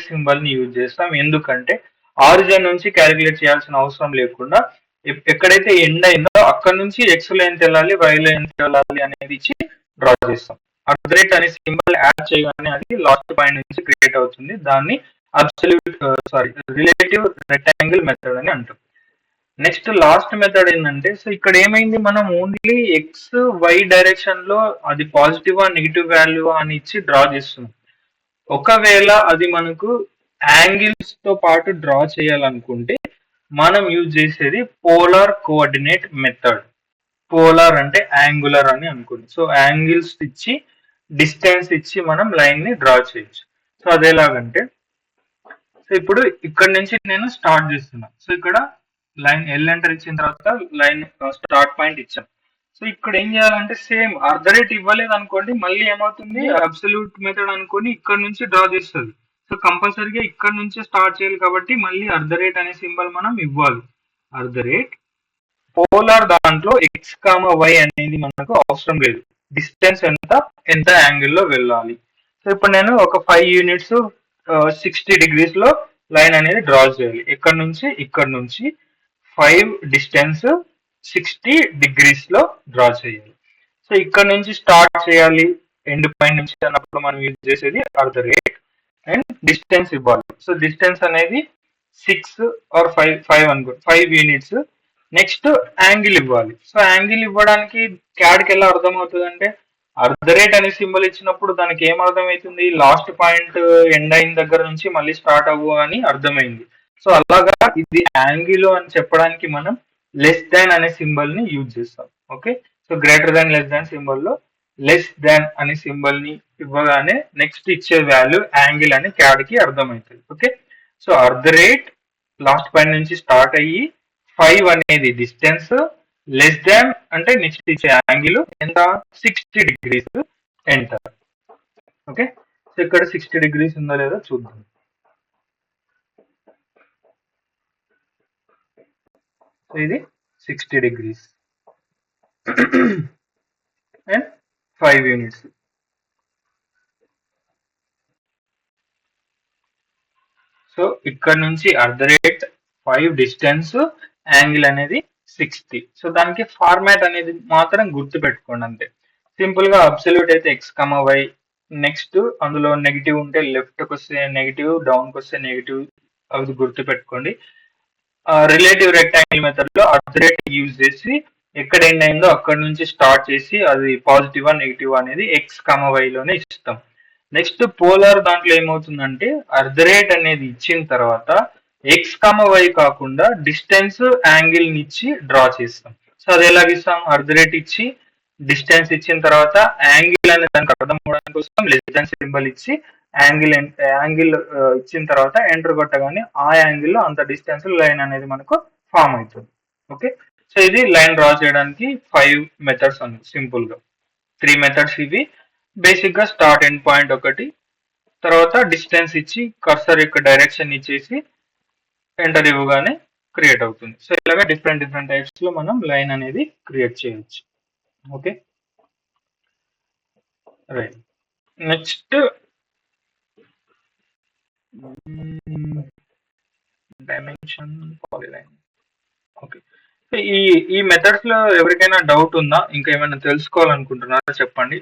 సింబల్ ని యూజ్ చేస్తాం. ఎందుకంటే ఆరిజిన్ నుంచి క్యాలిక్యులేట్ చేయాల్సిన అవసరం లేకుండా ఎక్కడైతే ఎండ్ అయిందో అక్కడ నుంచి ఎక్స్ లో ఎంత వెళ్ళాలి, వై లో ఎంత వెళ్ళాలి అనేది ఇచ్చి డ్రా చేస్తాం. అనే సింబల్ యాడ్ చేయగానే అది లాస్ట్ పాయింట్ నుంచి క్రియేట్ అవుతుంది. దాన్ని రిలేటివ్ రెక్టాంగిల్ మెథడ్ అని అంటాం. నెక్స్ట్ లాస్ట్ మెథడ్ ఏంటంటే, సో ఇక్కడ ఏమైంది, మనం ఓన్లీ ఎక్స్, వై డైరెక్షన్ లో అది పాజిటివ్ నెగిటివ్ వాల్యూ అని ఇచ్చి డ్రా చేస్తున్నాం. ఒకవేళ అది మనకు యాంగిల్స్ తో పాటు డ్రా చేయాలనుకుంటే మనం యూజ్ చేసేది పోలార్ కోఆర్డినేట్ మెథడ్. పోలార్ అంటే యాంగులర్ అని అనుకోండి. సో యాంగిల్స్ ఇచ్చి డిస్టెన్స్ ఇచ్చి మనం లైన్ ని డ్రా చేయొచ్చు. సో అదేలాగంటే, సో ఇప్పుడు ఇక్కడ నుంచి నేను స్టార్ట్ చేస్తున్నా. సో ఇక్కడ లైన్ ఎల్ ఎంటర్ ఇచ్చిన తర్వాత లైన్ స్టార్ట్ పాయింట్ ఇచ్చాం. సో ఇక్కడ ఏం చేయాలంటే సేమ్ ఇవ్వలేదు అనుకోండి, మళ్ళీ ఏమవుతుంది, అబ్సల్యూట్ మెథడ్ అనుకోని ఇక్కడ నుంచి డ్రా చేస్తుంది. సో కంపల్సరీగా ఇక్కడ నుంచి స్టార్ట్ చేయాలి కాబట్టి మళ్ళీ అనే సింబల్ మనం ఇవ్వాలి. పోలార్ దాంట్లో ఎక్స్, వై అనేది మనకు అవసరం లేదు. డిస్టెన్స్ ఎంత యాంగిల్లో వెళ్ళాలి. సో ఇప్పుడు నేను ఒక 5 యూనిట్స్ 60 degrees లో లైన్ అనేది డ్రా చేయాలి. ఇక్కడ నుంచి 5 డిస్టెన్స్ 60 degrees లో డ్రా చేయాలి. సో ఇక్కడ నుంచి స్టార్ట్ చేయాలి, ఎండ్ పాయింట్ నుంచి అన్నప్పుడు మనం యూజ్ చేసేది అండ్ డిస్టెన్స్ ఇవ్వాలి. సో డిస్టెన్స్ అనేది 6 or 5 అనుకో, 5 యూనిట్స్. నెక్స్ట్ యాంగిల్ ఇవ్వాలి. సో యాంగిల్ ఇవ్వడానికి క్యాడ్కి ఎలా అర్థమవుతుంది అంటే, అనే సింబల్ ఇచ్చినప్పుడు దానికి ఏం అర్థమవుతుంది, లాస్ట్ పాయింట్ ఎండ్ అయిన దగ్గర నుంచి మళ్ళీ స్టార్ట్ అవ్వు అని అర్థమైంది. సో అలాగా ఇది యాంగిల్ అని చెప్పడానికి మనం లెస్ దాన్ అనే సింబల్ ని యూజ్ చేస్తాం. Okay, so greater than, less than symbol లో లెస్ దాన్ అనే సింబల్ ని ఇవ్వగానే నెక్స్ట్ ఇచ్చే వాల్యూ యాంగిల్ అని క్యాడ్ కి అర్థమవుతుంది. ఓకే, సో లాస్ట్ పాయింట్ నుంచి స్టార్ట్ అయ్యి 5 అనేది డిస్టెన్స్, లెస్ దాన్ అంటే నెక్స్ట్ ఇచ్చే యాంగిల్ ఎంత, 60 degrees ఎంటర్. ఓకే, సో ఇక్కడ 60 degrees ఉందో లేదో చూద్దాం. సో ఇది 60 degrees అండ్ 5 యూనిట్స్. సో ఇక్కడ నుంచి 5 డిస్టెన్స్, యాంగిల్ అనేది 60. సో దానికి ఫార్మాట్ అనేది మాత్రం గుర్తు పెట్టుకోండి అంతే. సింపుల్ గా అబ్సల్యూట్ అయితే ఎక్స్, వై, నెక్స్ట్ అందులో నెగిటివ్ ఉంటే లెఫ్ట్ కి వస్తే నెగిటివ్, డౌన్ కి వస్తే నెగిటివ్, అవి గుర్తు పెట్టుకోండి. రిలేటివ్ రెక్టాంగిల్ మెథడ్ లో యూజ్ చేసి ఎక్కడ ఎండ్ అయిందో అక్కడ నుంచి స్టార్ట్ చేసి అది పాజిటివ్ నెగిటివ్ అనేది ఎక్స్, వై లోనే ఇస్తాం. నెక్స్ట్ పోలార్ దాంట్లో ఏమవుతుందంటే, అనేది ఇచ్చిన తర్వాత ఎక్స్, వై కాకుండా డిస్టెన్స్, యాంగిల్ ఇచ్చి డ్రా చేస్తాం. సో అది ఎలాగిస్తాం, ఇచ్చి డిస్టెన్స్ ఇచ్చిన తర్వాత యాంగిల్ అనే దానికి అర్థం అవడానికి కోసం లెస్ దాన్ సింబల్ ఇచ్చి యాంగిల్ ఇచ్చిన తర్వాత ఎంటర్ కొట్టగానే ఆ యాంగిల్ లో అంత డిస్టెన్స్ లైన్ అనేది మనకు ఫామ్ అవుతుంది. ఓకే, సో ఇది లైన్ డ్రా చేయడానికి 5 మెథడ్స్ ఉంది సింపుల్ గా. 3 మెథడ్స్ ఇవి. బేసిక్ గా స్టార్ట్ ఎండ్ పాయింట్ ఒకటి, తర్వాత డిస్టెన్స్ ఇచ్చి కర్సర్ యొక్క డైరెక్షన్ ఇచ్చేసి ఎంటర్ ఇవ్వగానే క్రియేట్ అవుతుంది. సో ఇలాగా డిఫరెంట్ టైప్స్ లో మనం లైన్ అనేది క్రియేట్ చేయొచ్చు. Okay, right. Next dimension polyline. Okay, ఈ మెథడ్స్ లో ఎవరికైనా డౌట్ ఉందా, ఇంకా ఏమైనా తెలుసుకోవాలనుకుంటున్నారా చెప్పండి.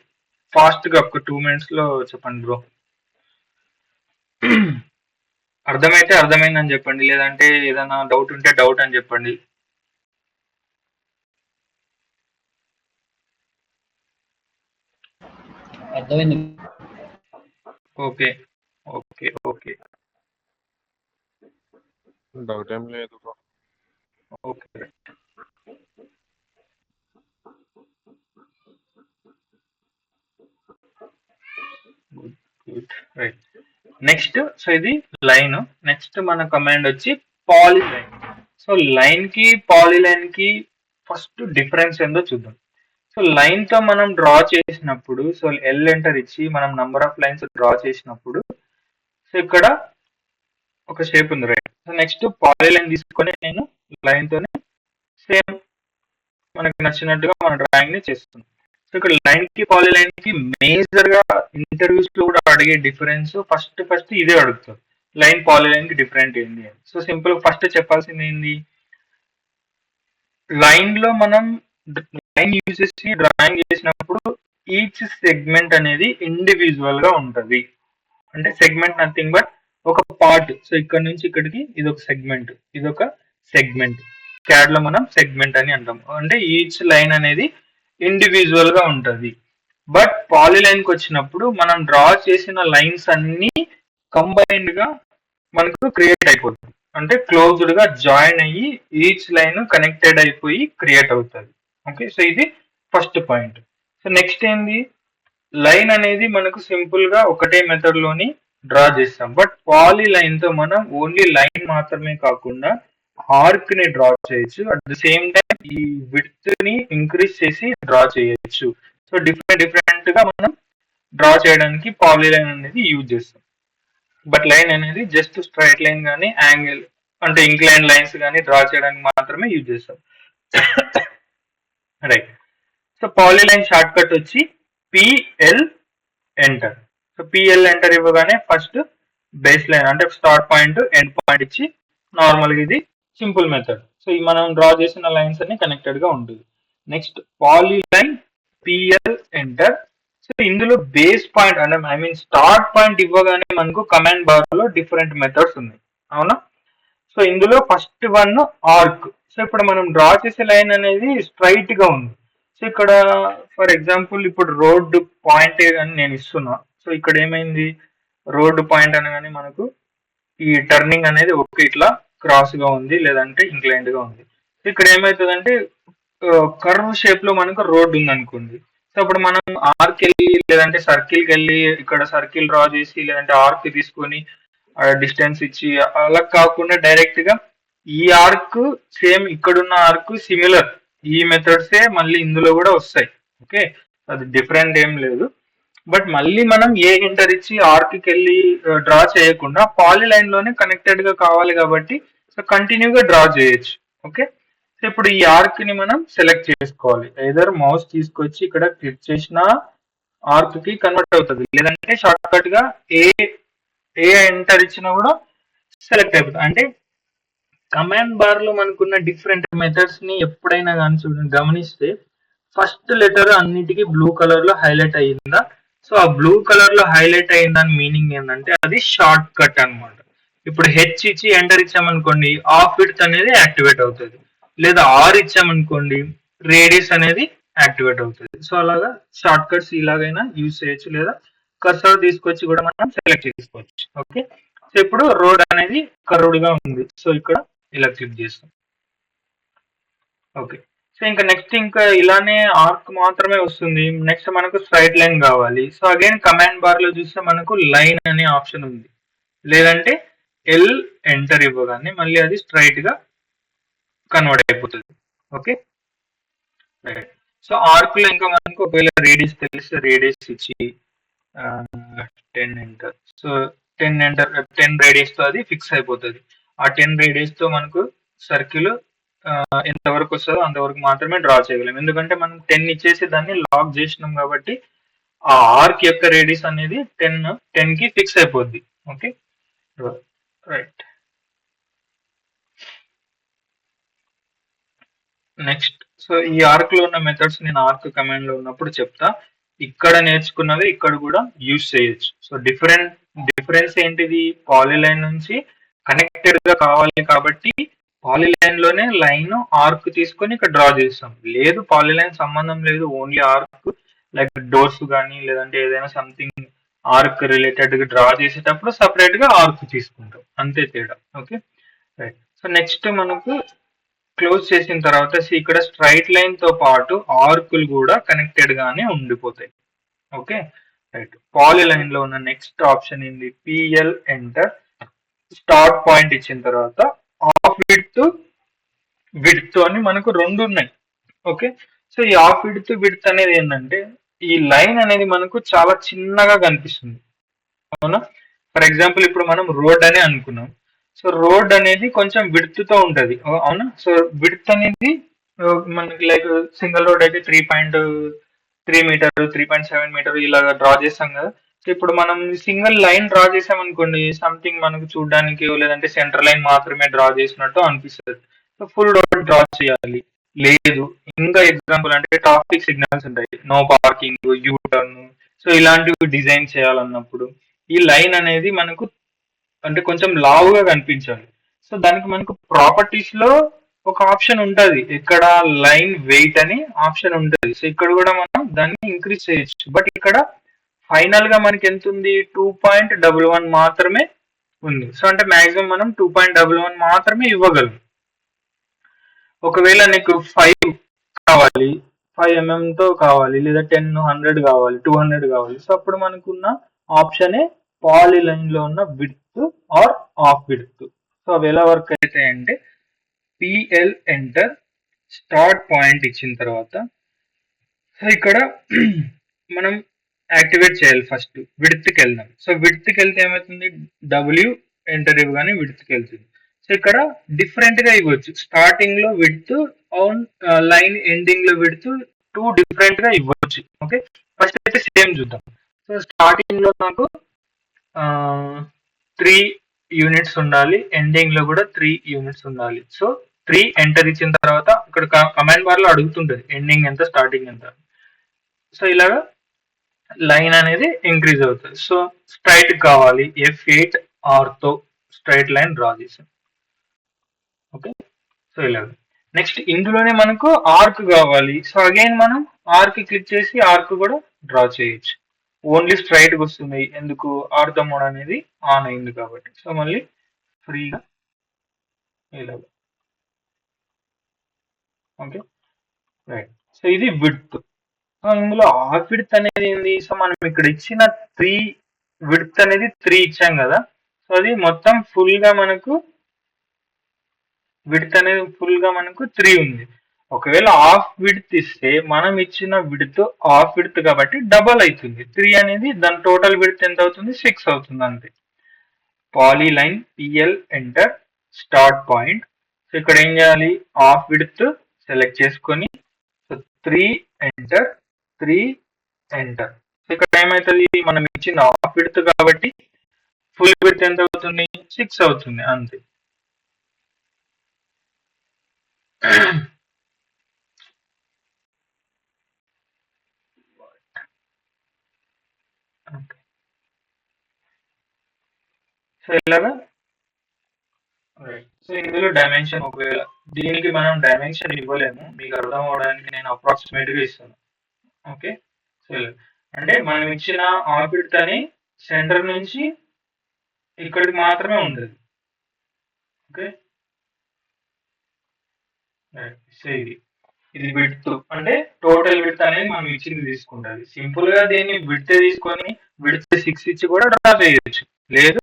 ఫాస్ట్ గా ఒక 2 minutes లో చెప్పండి బ్రో. అర్థమైతే అర్థమైందని చెప్పండి, లేదంటే ఏదైనా డౌట్ ఉంటే డౌట్ అని చెప్పండి. అర్థమైంది. ఓకే ఓకే ఓకే డౌట్ ఏం లేదు bro. Okay, good good, right. Next so ఇది లైన్. నెక్స్ట్ మన కమాండ్ వచ్చి పాలిలైన్. సో లైన్ కి పాలిలైన్ కి ఫస్ట్ డిఫరెన్స్ ఏందో చూద్దాం. సో లైన్ తో మనం డ్రా చేసినప్పుడు, సో ఎల్ ఎంటర్ ఇచ్చి మనం నంబర్ ఆఫ్ లైన్స్ డ్రా చేసినప్పుడు, సో ఇక్కడ ఒక షేప్ ఉంది రైట్. సో నెక్స్ట్ పాలిలైన్ తీసుకొని నేను లైన్ తోనే సేమ్ మనకి నచ్చినట్టుగా మన డ్రాయింగ్ ని చేస్తున్నాం. సో ఇక్కడ లైన్ కి పాలిలైన్ కి మేజర్ గా ఇంటర్వ్యూస్ లో కూడా అడిగే డిఫరెన్స్ ఫస్ట్ ఇదే అడుగుతారు, లైన్ పాలిలైన్ కి డిఫరెంట్ ఏంటి అని. సో సింపుల్ ఫస్ట్ చెప్పాల్సింది ఏంది, లైన్ లో మనం లైన్ యూజ్ చేసి డ్రాయింగ్ చేసినప్పుడు ఈచ్ సెగ్మెంట్ అనేది ఇండివిజువల్ గా ఉంటది. అంటే సెగ్మెంట్ నథింగ్ బట్ ఒక పార్ట్. సో ఇక్కడ నుంచి ఇక్కడికి ఇది ఒక సెగ్మెంట్, ఇది ఒక సెగ్మెంట్. క్యాడ్ లో మనం సెగ్మెంట్ అని అంటాం. అంటే ఈచ్ లైన్ అనేది ఇండివిజువల్ గా ఉంటది. బట్ పాలిలైన్ కి వచ్చినప్పుడు మనం డ్రా చేసిన లైన్స్ అన్ని కంబైన్డ్ గా మనకు క్రియేట్ అయిపోతుంది. అంటే క్లోజ్డ్ గా జాయిన్ అయ్యి ఈచ్ లైన్ కనెక్టెడ్ అయిపోయి క్రియేట్ అవుతుంది. ఓకే, సో ఇది ఫస్ట్ పాయింట్. సో నెక్స్ట్ ఏంది, లైన్ అనేది మనకు సింపుల్ గా ఒకటే మెథడ్ లోని డ్రా చేస్తాం. బట్ పాలిలైన్ తో మనం ఓన్లీ లైన్ మాత్రమే కాకుండా ఆర్క్ ని డ్రా చేయొచ్చు. అట్ ద సేమ్ టైం ఈ విడ్త్ ని ఇంక్రీజ్ చేసి డ్రా చేయొచ్చు. సో డిఫరెంట్ గా మనం డ్రా చేయడానికి పాలిలైన్ అనేది యూజ్ చేస్తాం. బట్ లైన్ అనేది జస్ట్ స్ట్రైట్ లైన్ కానీ యాంగిల్ అంటే ఇంక్లైన్ లైన్స్ కానీ డ్రా చేయడానికి మాత్రమే యూజ్ చేస్తాం. Right. So polyline shortcut వచ్చి PL enter. So PL enter ఇవ్వగానే ఫస్ట్ బేస్ లైన్ అంటే స్టార్ట్ పాయింట్ ఎండ్ పాయింట్ ఇచ్చి నార్మల్ గా ఇది సింపుల్ మెథడ్. సో ఈ మనం డ్రా చేసిన లైన్స్ అన్ని కనెక్టెడ్ గా ఉంటుంది. Next polyline PL enter. So ఇందులో బేస్ పాయింట్ అంటే ఐ మీన్ స్టార్ట్ పాయింట్ ఇవ్వగానే మనకు కమాండ్ బార్ లో డిఫరెంట్ మెథడ్స్ ఉన్నాయి, అవునా. సో ఇందులో ఫస్ట్ వన్ ఆర్క్. సో ఇప్పుడు మనం డ్రా చేసే లైన్ అనేది స్ట్రైట్ గా ఉంది. సో ఇక్కడ ఫర్ ఎగ్జాంపుల్ ఇప్పుడు రోడ్ పాయింట్ అని నేను ఇస్తున్నా. సో ఇక్కడ ఏమైంది, రోడ్ పాయింట్ అనగానే మనకు ఈ టర్నింగ్ అనేది ఒక ఇట్లా క్రాస్ గా ఉంది, లేదంటే ఇంక్లైన్డ్ గా ఉంది. సో ఇక్కడ ఏమవుతుందంటే కర్వ్ షేప్ లో మనకు రోడ్ ఉంది అనుకోండి. సో అప్పుడు మనం ఆర్క్ వెళ్ళి లేదంటే సర్కిల్ కి వెళ్ళి ఇక్కడ సర్కిల్ డ్రా చేసి లేదంటే ఆర్క్ తీసుకొని డిస్టెన్స్ ఇచ్చి అలా కాకుండా డైరెక్ట్ గా ఈ ఆర్క్ సేమ్ ఇక్కడున్న ఆర్క్ సిమిలర్ ఈ మెథడ్సే మళ్ళీ ఇందులో కూడా వస్తాయి. ఓకే, అది డిఫరెంట్ ఏం లేదు. బట్ మళ్ళీ మనం ఏ ఎంటర్ ఇచ్చి ఆర్క్ కి వెళ్ళి డ్రా చేయకుండా పాలిలైన్ లోనే కనెక్టెడ్ గా కావాలి కాబట్టి సో కంటిన్యూగా డ్రా చేయొచ్చు. ఓకే, సో ఇప్పుడు ఈ ఆర్క్ ని మనం సెలెక్ట్ చేసుకోవాలి. ఏదర్ మౌస్ తీసుకొచ్చి ఇక్కడ క్లిక్ చేసిన ఆర్క్ కి కన్వర్ట్ అవుతుంది, లేదంటే షార్ట్ కట్ గా ఏ ఎంటర్ ఇచ్చినా కూడా సెలెక్ట్ అయిపోతుంది. అంటే కమాండ్ బార్ లో మనకున్న డిఫరెంట్ మెథడ్స్ ని ఎప్పుడైనా కానీ చూడండి గమనిస్తే ఫస్ట్ లెటర్ అన్నిటికీ బ్లూ కలర్ లో హైలైట్ అయ్యిందా. సో ఆ బ్లూ కలర్ లో హైలైట్ అయ్యిందని మీనింగ్ ఏంటంటే అది షార్ట్ కట్ అనమాట. ఇప్పుడు హెచ్ ఇచ్చి ఎంటర్ ఇచ్చామనుకోండి ఆఫ్ విడ్త్ అనేది యాక్టివేట్ అవుతుంది, లేదా ఆర్ ఇచ్చామనుకోండి రేడియస్ అనేది యాక్టివేట్ అవుతుంది. సో అలాగా షార్ట్ కట్స్ ఇలాగైనా యూజ్ చేయొచ్చు, లేదా కర్సర్ తీసుకొచ్చి కూడా మనం సెలెక్ట్ చేసుకోవచ్చు. ఓకే, సో ఇప్పుడు రోడ్ అనేది కర్వ్డ్ గా ఉంది. సో ఇక్కడ ఇలా క్లిక్ చేస్తాం. ఓకే, సో ఇంకా ఇలానే ఆర్క్ మాత్రమే వస్తుంది. నెక్స్ట్ మనకు స్ట్రైట్ లైన్ కావాలి. సో అగైన్ కమాండ్ బార్ లో చూస్తే మనకు లైన్ అనే ఆప్షన్ ఉంది. లేదంటే ఎల్ ఎంటర్ ఇవ్వగానే మళ్ళీ అది స్ట్రైట్ గా కన్వర్ట్ అయిపోతుంది. Okay, right. సో ఆర్క్ లో ఇంకా మనకు ఒకవేళ రేడియస్ తెలిస్తే రేడియస్ ఇచ్చి 10 ఎంటర్. సో 10 రేడియస్ తో అది ఫిక్స్ అయిపోతుంది. ఆ 10 రేడియస్ తో మనకు సర్కిల్ ఎంతవరకు వస్తుందో అంతవరకు మాత్రమే డ్రా చేయగలం. ఎందుకంటే మనం 10 ఇచ్చేసి దాన్ని లాక్ చేసినాం కాబట్టి ఆ ఆర్క్ యొక్క రేడియస్ అనేది 10 కి ఫిక్స్ అయిపోద్ది. Okay, right. నెక్స్ట్, సో ఈ ఆర్క్ లో ఉన్న మెథడ్స్ నేను ఆర్క్ కమాండ్ లో ఉన్నప్పుడు చెప్తా. ఇక్కడ నేర్చుకున్నవి ఇక్కడ కూడా యూజ్ చేయొచ్చు. సో డిఫరెన్స్ ఏంటిది? పాలిలైన్ నుంచి కనెక్టెడ్ గా కావాలి కాబట్టి పాలిలైన్ లోనే లైన్ ఆర్క్ తీసుకొని ఇక్కడ డ్రా చేస్తాం. లేదు పాలిలైన్ సంబంధం లేదు, ఓన్లీ ఆర్క్ లైక్ డోర్స్ కానీ లేదంటే ఏదైనా సంథింగ్ ఆర్క్ రిలేటెడ్ గా డ్రా చేసేటప్పుడు సపరేట్ గా ఆర్క్ తీసుకుంటాం, అంతే తేడా. Okay, right. సో నెక్స్ట్ మనకు క్లోజ్ చేసిన తర్వాత ఇక్కడ స్ట్రైట్ లైన్ తో పాటు ఆర్కులు కూడా కనెక్టెడ్ గానే ఉండిపోతాయి. Okay, right. పాలిలైన్ లో ఉన్న నెక్స్ట్ ఆప్షన్ ఏంది? PL enter. స్టార్ట్ పాయింట్ ఇచ్చిన తర్వాత ఆఫ్ విడ్త్ అని మనకు రెండు ఉన్నాయి. ఓకే, సో ఈ ఆఫ్ విడ్త్ అనేది ఏంటంటే ఈ లైన్ అనేది మనకు చాలా చిన్నగా కనిపిస్తుంది, అవునా? ఫర్ ఎగ్జాంపుల్ ఇప్పుడు మనం రోడ్ అని అనుకున్నాం. సో రోడ్ అనేది కొంచెం విడ్త్ తో ఉంటది, అవునా? సో విడ్త్ అనేది మనకి లైక్ సింగిల్ రోడ్ అయితే 3.3 మీటర్, 3.7 మీటర్ ఇలా డ్రా చేస్తాం కదా. సో ఇప్పుడు మనం సింగిల్ లైన్ డ్రా చేసాం అనుకోండి, సంథింగ్ మనకు చూడడానికి లేదంటే సెంటర్ లైన్ మాత్రమే డ్రా చేసినట్టు అనిపిస్తుంది. సో ఫుల్ రోడ్ డ్రా చేయాలి. లేదు, ఇంకా ఎగ్జాంపుల్ అంటే ట్రాఫిక్ సిగ్నల్స్ ఉంటాయి, no parking, U turn, so ఇలాంటివి డిజైన్ చేయాలన్నప్పుడు ఈ లైన్ అనేది మనకు అంటే కొంచెం లావుగా కనిపించాలి. సో దానికి మనకు ప్రాపర్టీస్ లో ఒక ఆప్షన్ ఉంటది, ఇక్కడ లైన్ వెయిట్ అని ఆప్షన్ ఉంటది. సో ఇక్కడ కూడా మనం దాన్ని ఇంక్రీజ్ చేయొచ్చు. బట్ ఇక్కడ ఫైనల్ గా మనకి ఎంత ఉంది? 2.11 మాత్రమే ఉంది. సో అంటే మాక్సిమం మనం 2.11 మాత్రమే ఇవ్వగలం. ఒకవేళ నీకు 5 కావాలి, 5 mm తో కావాలి, లేదా 10, 100 కావాలి, 200 కావాలి, సో అప్పుడు మనకున్న ఆప్షనే పాలిలైన్ లో ఉన్న width or half width. So అవి ఎలా వర్క్ అవుతాయంటే పిఎల్ ఎంటర్, స్టార్ట్ పాయింట్ ఇచ్చిన తర్వాత సో ఇక్కడ మనం యాక్టివేట్ చేయాలి. ఫస్ట్ విడ్త్కి వెళ్దాం. సో విడ్త్కి వెళ్తే ఏమవుతుంది? డబ్ల్యూ ఎంటర్ ఇవ్వగానే విడ్త్కి వెళ్తుంది. సో ఇక్కడ డిఫరెంట్ గా ఇవ్వచ్చు. స్టార్టింగ్ లో విడ్త్, ఆన్ లైన్ ఎండింగ్ లో విడ్త్ 2 డిఫరెంట్ గా ఇవ్వచ్చు. ఓకే, ఫస్ట్ అయితే సేమ్ చూద్దాం. సో స్టార్టింగ్ లో నాకు 3 యూనిట్స్ ఉండాలి, ఎండింగ్ లో కూడా 3 యూనిట్స్ ఉండాలి. సో 3 ఎంటర్ ఇచ్చిన తర్వాత ఇక్కడ కమాండ్ బార్ లో అడుగుతుంటది ఎండింగ్ ఎంత, స్టార్టింగ్ ఎంత. సో ఇలాగా లైన్ అనేది ఇంక్రీజ్ అవుతుంది. సో స్ట్రైట్ కావాలి, F8 ఆర్ తో స్ట్రైట్ లైన్ డ్రా చేసాం. ఓకే, సో ఇలా. నెక్స్ట్ ఇందులోనే మనకు ఆర్క్ కావాలి. సో అగైన్ మనం ఆర్క్ క్లిక్ చేసి ఆర్క్ కూడా డ్రా చేయొచ్చు. ఓన్లీ స్ట్రైట్ గా వస్తుంది, ఎందుకు? ఆర్థో మోడ్ అనేది ఆన్ అయింది కాబట్టి. సో మళ్ళీ ఫ్రీగా ఇలా. Okay, right. సో ఇది విడ్త్. ఇందులో ఆఫ్ విడ్త్ అనేది ఏంది? సో మనం ఇక్కడ ఇచ్చిన 3 విడ్త్ అనేది 3 ఇచ్చాం కదా. సో అది మొత్తం ఫుల్ గా మనకు విడ్త్ అనేది ఫుల్ గా మనకు 3 ఉంది. ఒకవేళ ఆఫ్ విడ్త్ ఇస్తే మనం ఇచ్చిన విడ్త్ ఆఫ్ విడ్త్ కాబట్టి డబల్ అవుతుంది. 3 అనేది దాని టోటల్ విడ్త్ ఎంత అవుతుంది? 6 అవుతుంది అంతే. Polyline PL enter, start point. So ఇక్కడ ఏం చేయాలి? ఆఫ్ విడ్త్ సెలెక్ట్ చేసుకొని 3 ఎంటర్, 3 ఎంటర్. సో ఇక్కడ ఏమవుతుంది? మనం ఇచ్చిన ఆఫ్ విడ్త్ కాబట్టి ఫుల్ విడ్త్ ఎంత అవుతుంది? 6 అవుతుంది అంతే. సో ఇలాగా. సో ఇందులో డైమెన్షన్, ఒకవేళ దీనికి మనం డైమెన్షన్ ఇవ్వలేము, మీకు అర్థం అవడానికి నేను అప్రాక్సిమేట్ గా ఇస్తాను. ఓకే, సో అంటే మనం ఇచ్చిన ఆర్బిట్ అని సెంటర్ నుంచి ఇక్కడికి మాత్రమే ఉంటుంది. ఓకే, సో ఇది ఇది విడ్త్ అంటే టోటల్ విడ్త్ అనేది మనం ఇచ్చింది తీసుకుంటుంది. సింపుల్ గా దీన్ని విడ్త్ తీసుకొని విడ్త్ 6 ఇచ్చి కూడా డ్రా చేయొచ్చు. లేదు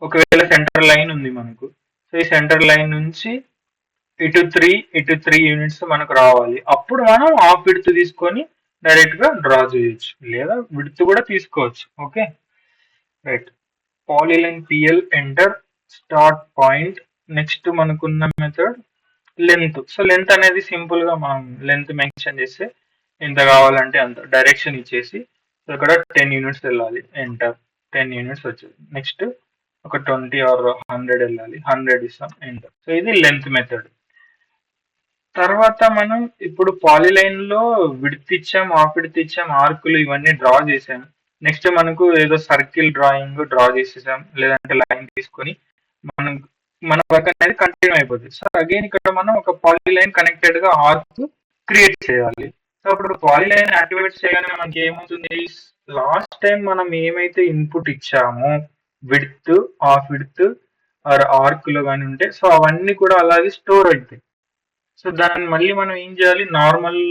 ఒకవేళ సెంటర్ లైన్ ఉంది మనకు, సో ఈ సెంటర్ లైన్ నుంచి ఇటు త్రీ యూనిట్స్ మనకు రావాలి. అప్పుడు మనం హాఫ్ విడ్త్ తీసుకొని డైరెక్ట్ గా డ్రా చేయొచ్చు, లేదా విడ్త్ కూడా తీసుకోవచ్చు. Okay right. Polyline PL enter start point. Next మనకున్న మెథడ్ లెంత్. సో లెంత్ అనేది సింపుల్ గా మనం లెంత్ మెన్షన్ చేస్తే ఎంత కావాలంటే అంత డైరెక్షన్ ఇచ్చేసి, సో ఇక్కడ 10 యూనిట్స్ వెళ్ళాలి, ఎంటర్ 10 యూనిట్స్ వచ్చేది. నెక్స్ట్ ఒక 20 ఆర్ 100 వెళ్ళాలి, 100 ఇస్తాం, ఎంటర్. సో ఇది లెంత్ మెథడ్. తర్వాత మనం ఇప్పుడు పాలీలైన్ లో విడ్త్ ఇచ్చాం, హాఫ్ విడ్త్ ఇచ్చాం, ఆర్కులు ఇవన్నీ డ్రా చేసాం. నెక్స్ట్ మనకు ఏదో సర్కిల్ డ్రాయింగ్ డ్రా చేసేసాం, లేదంటే లైన్ తీసుకొని మనం మన వర్క్ అనేది కంటిన్యూ అయిపోతుంది. సో అగైన్ ఇక్కడ మనం ఒక పాలీలైన్ కనెక్టెడ్ గా ఆర్క్ క్రియేట్ చేయాలి. సో అప్పుడు పాలీలైన్ యాక్టివేట్ చేయగానే మనకి ఏమవుతుంది, లాస్ట్ టైం మనం ఏమైతే ఇన్పుట్ ఇచ్చామో width, half width or arc లో కానీ ఉంటే, సో అవన్నీ కూడా అలాగే స్టోర్ అవుతాయి. సో దాన్ని మళ్ళీ మనం ఏం చేయాలి, నార్మల్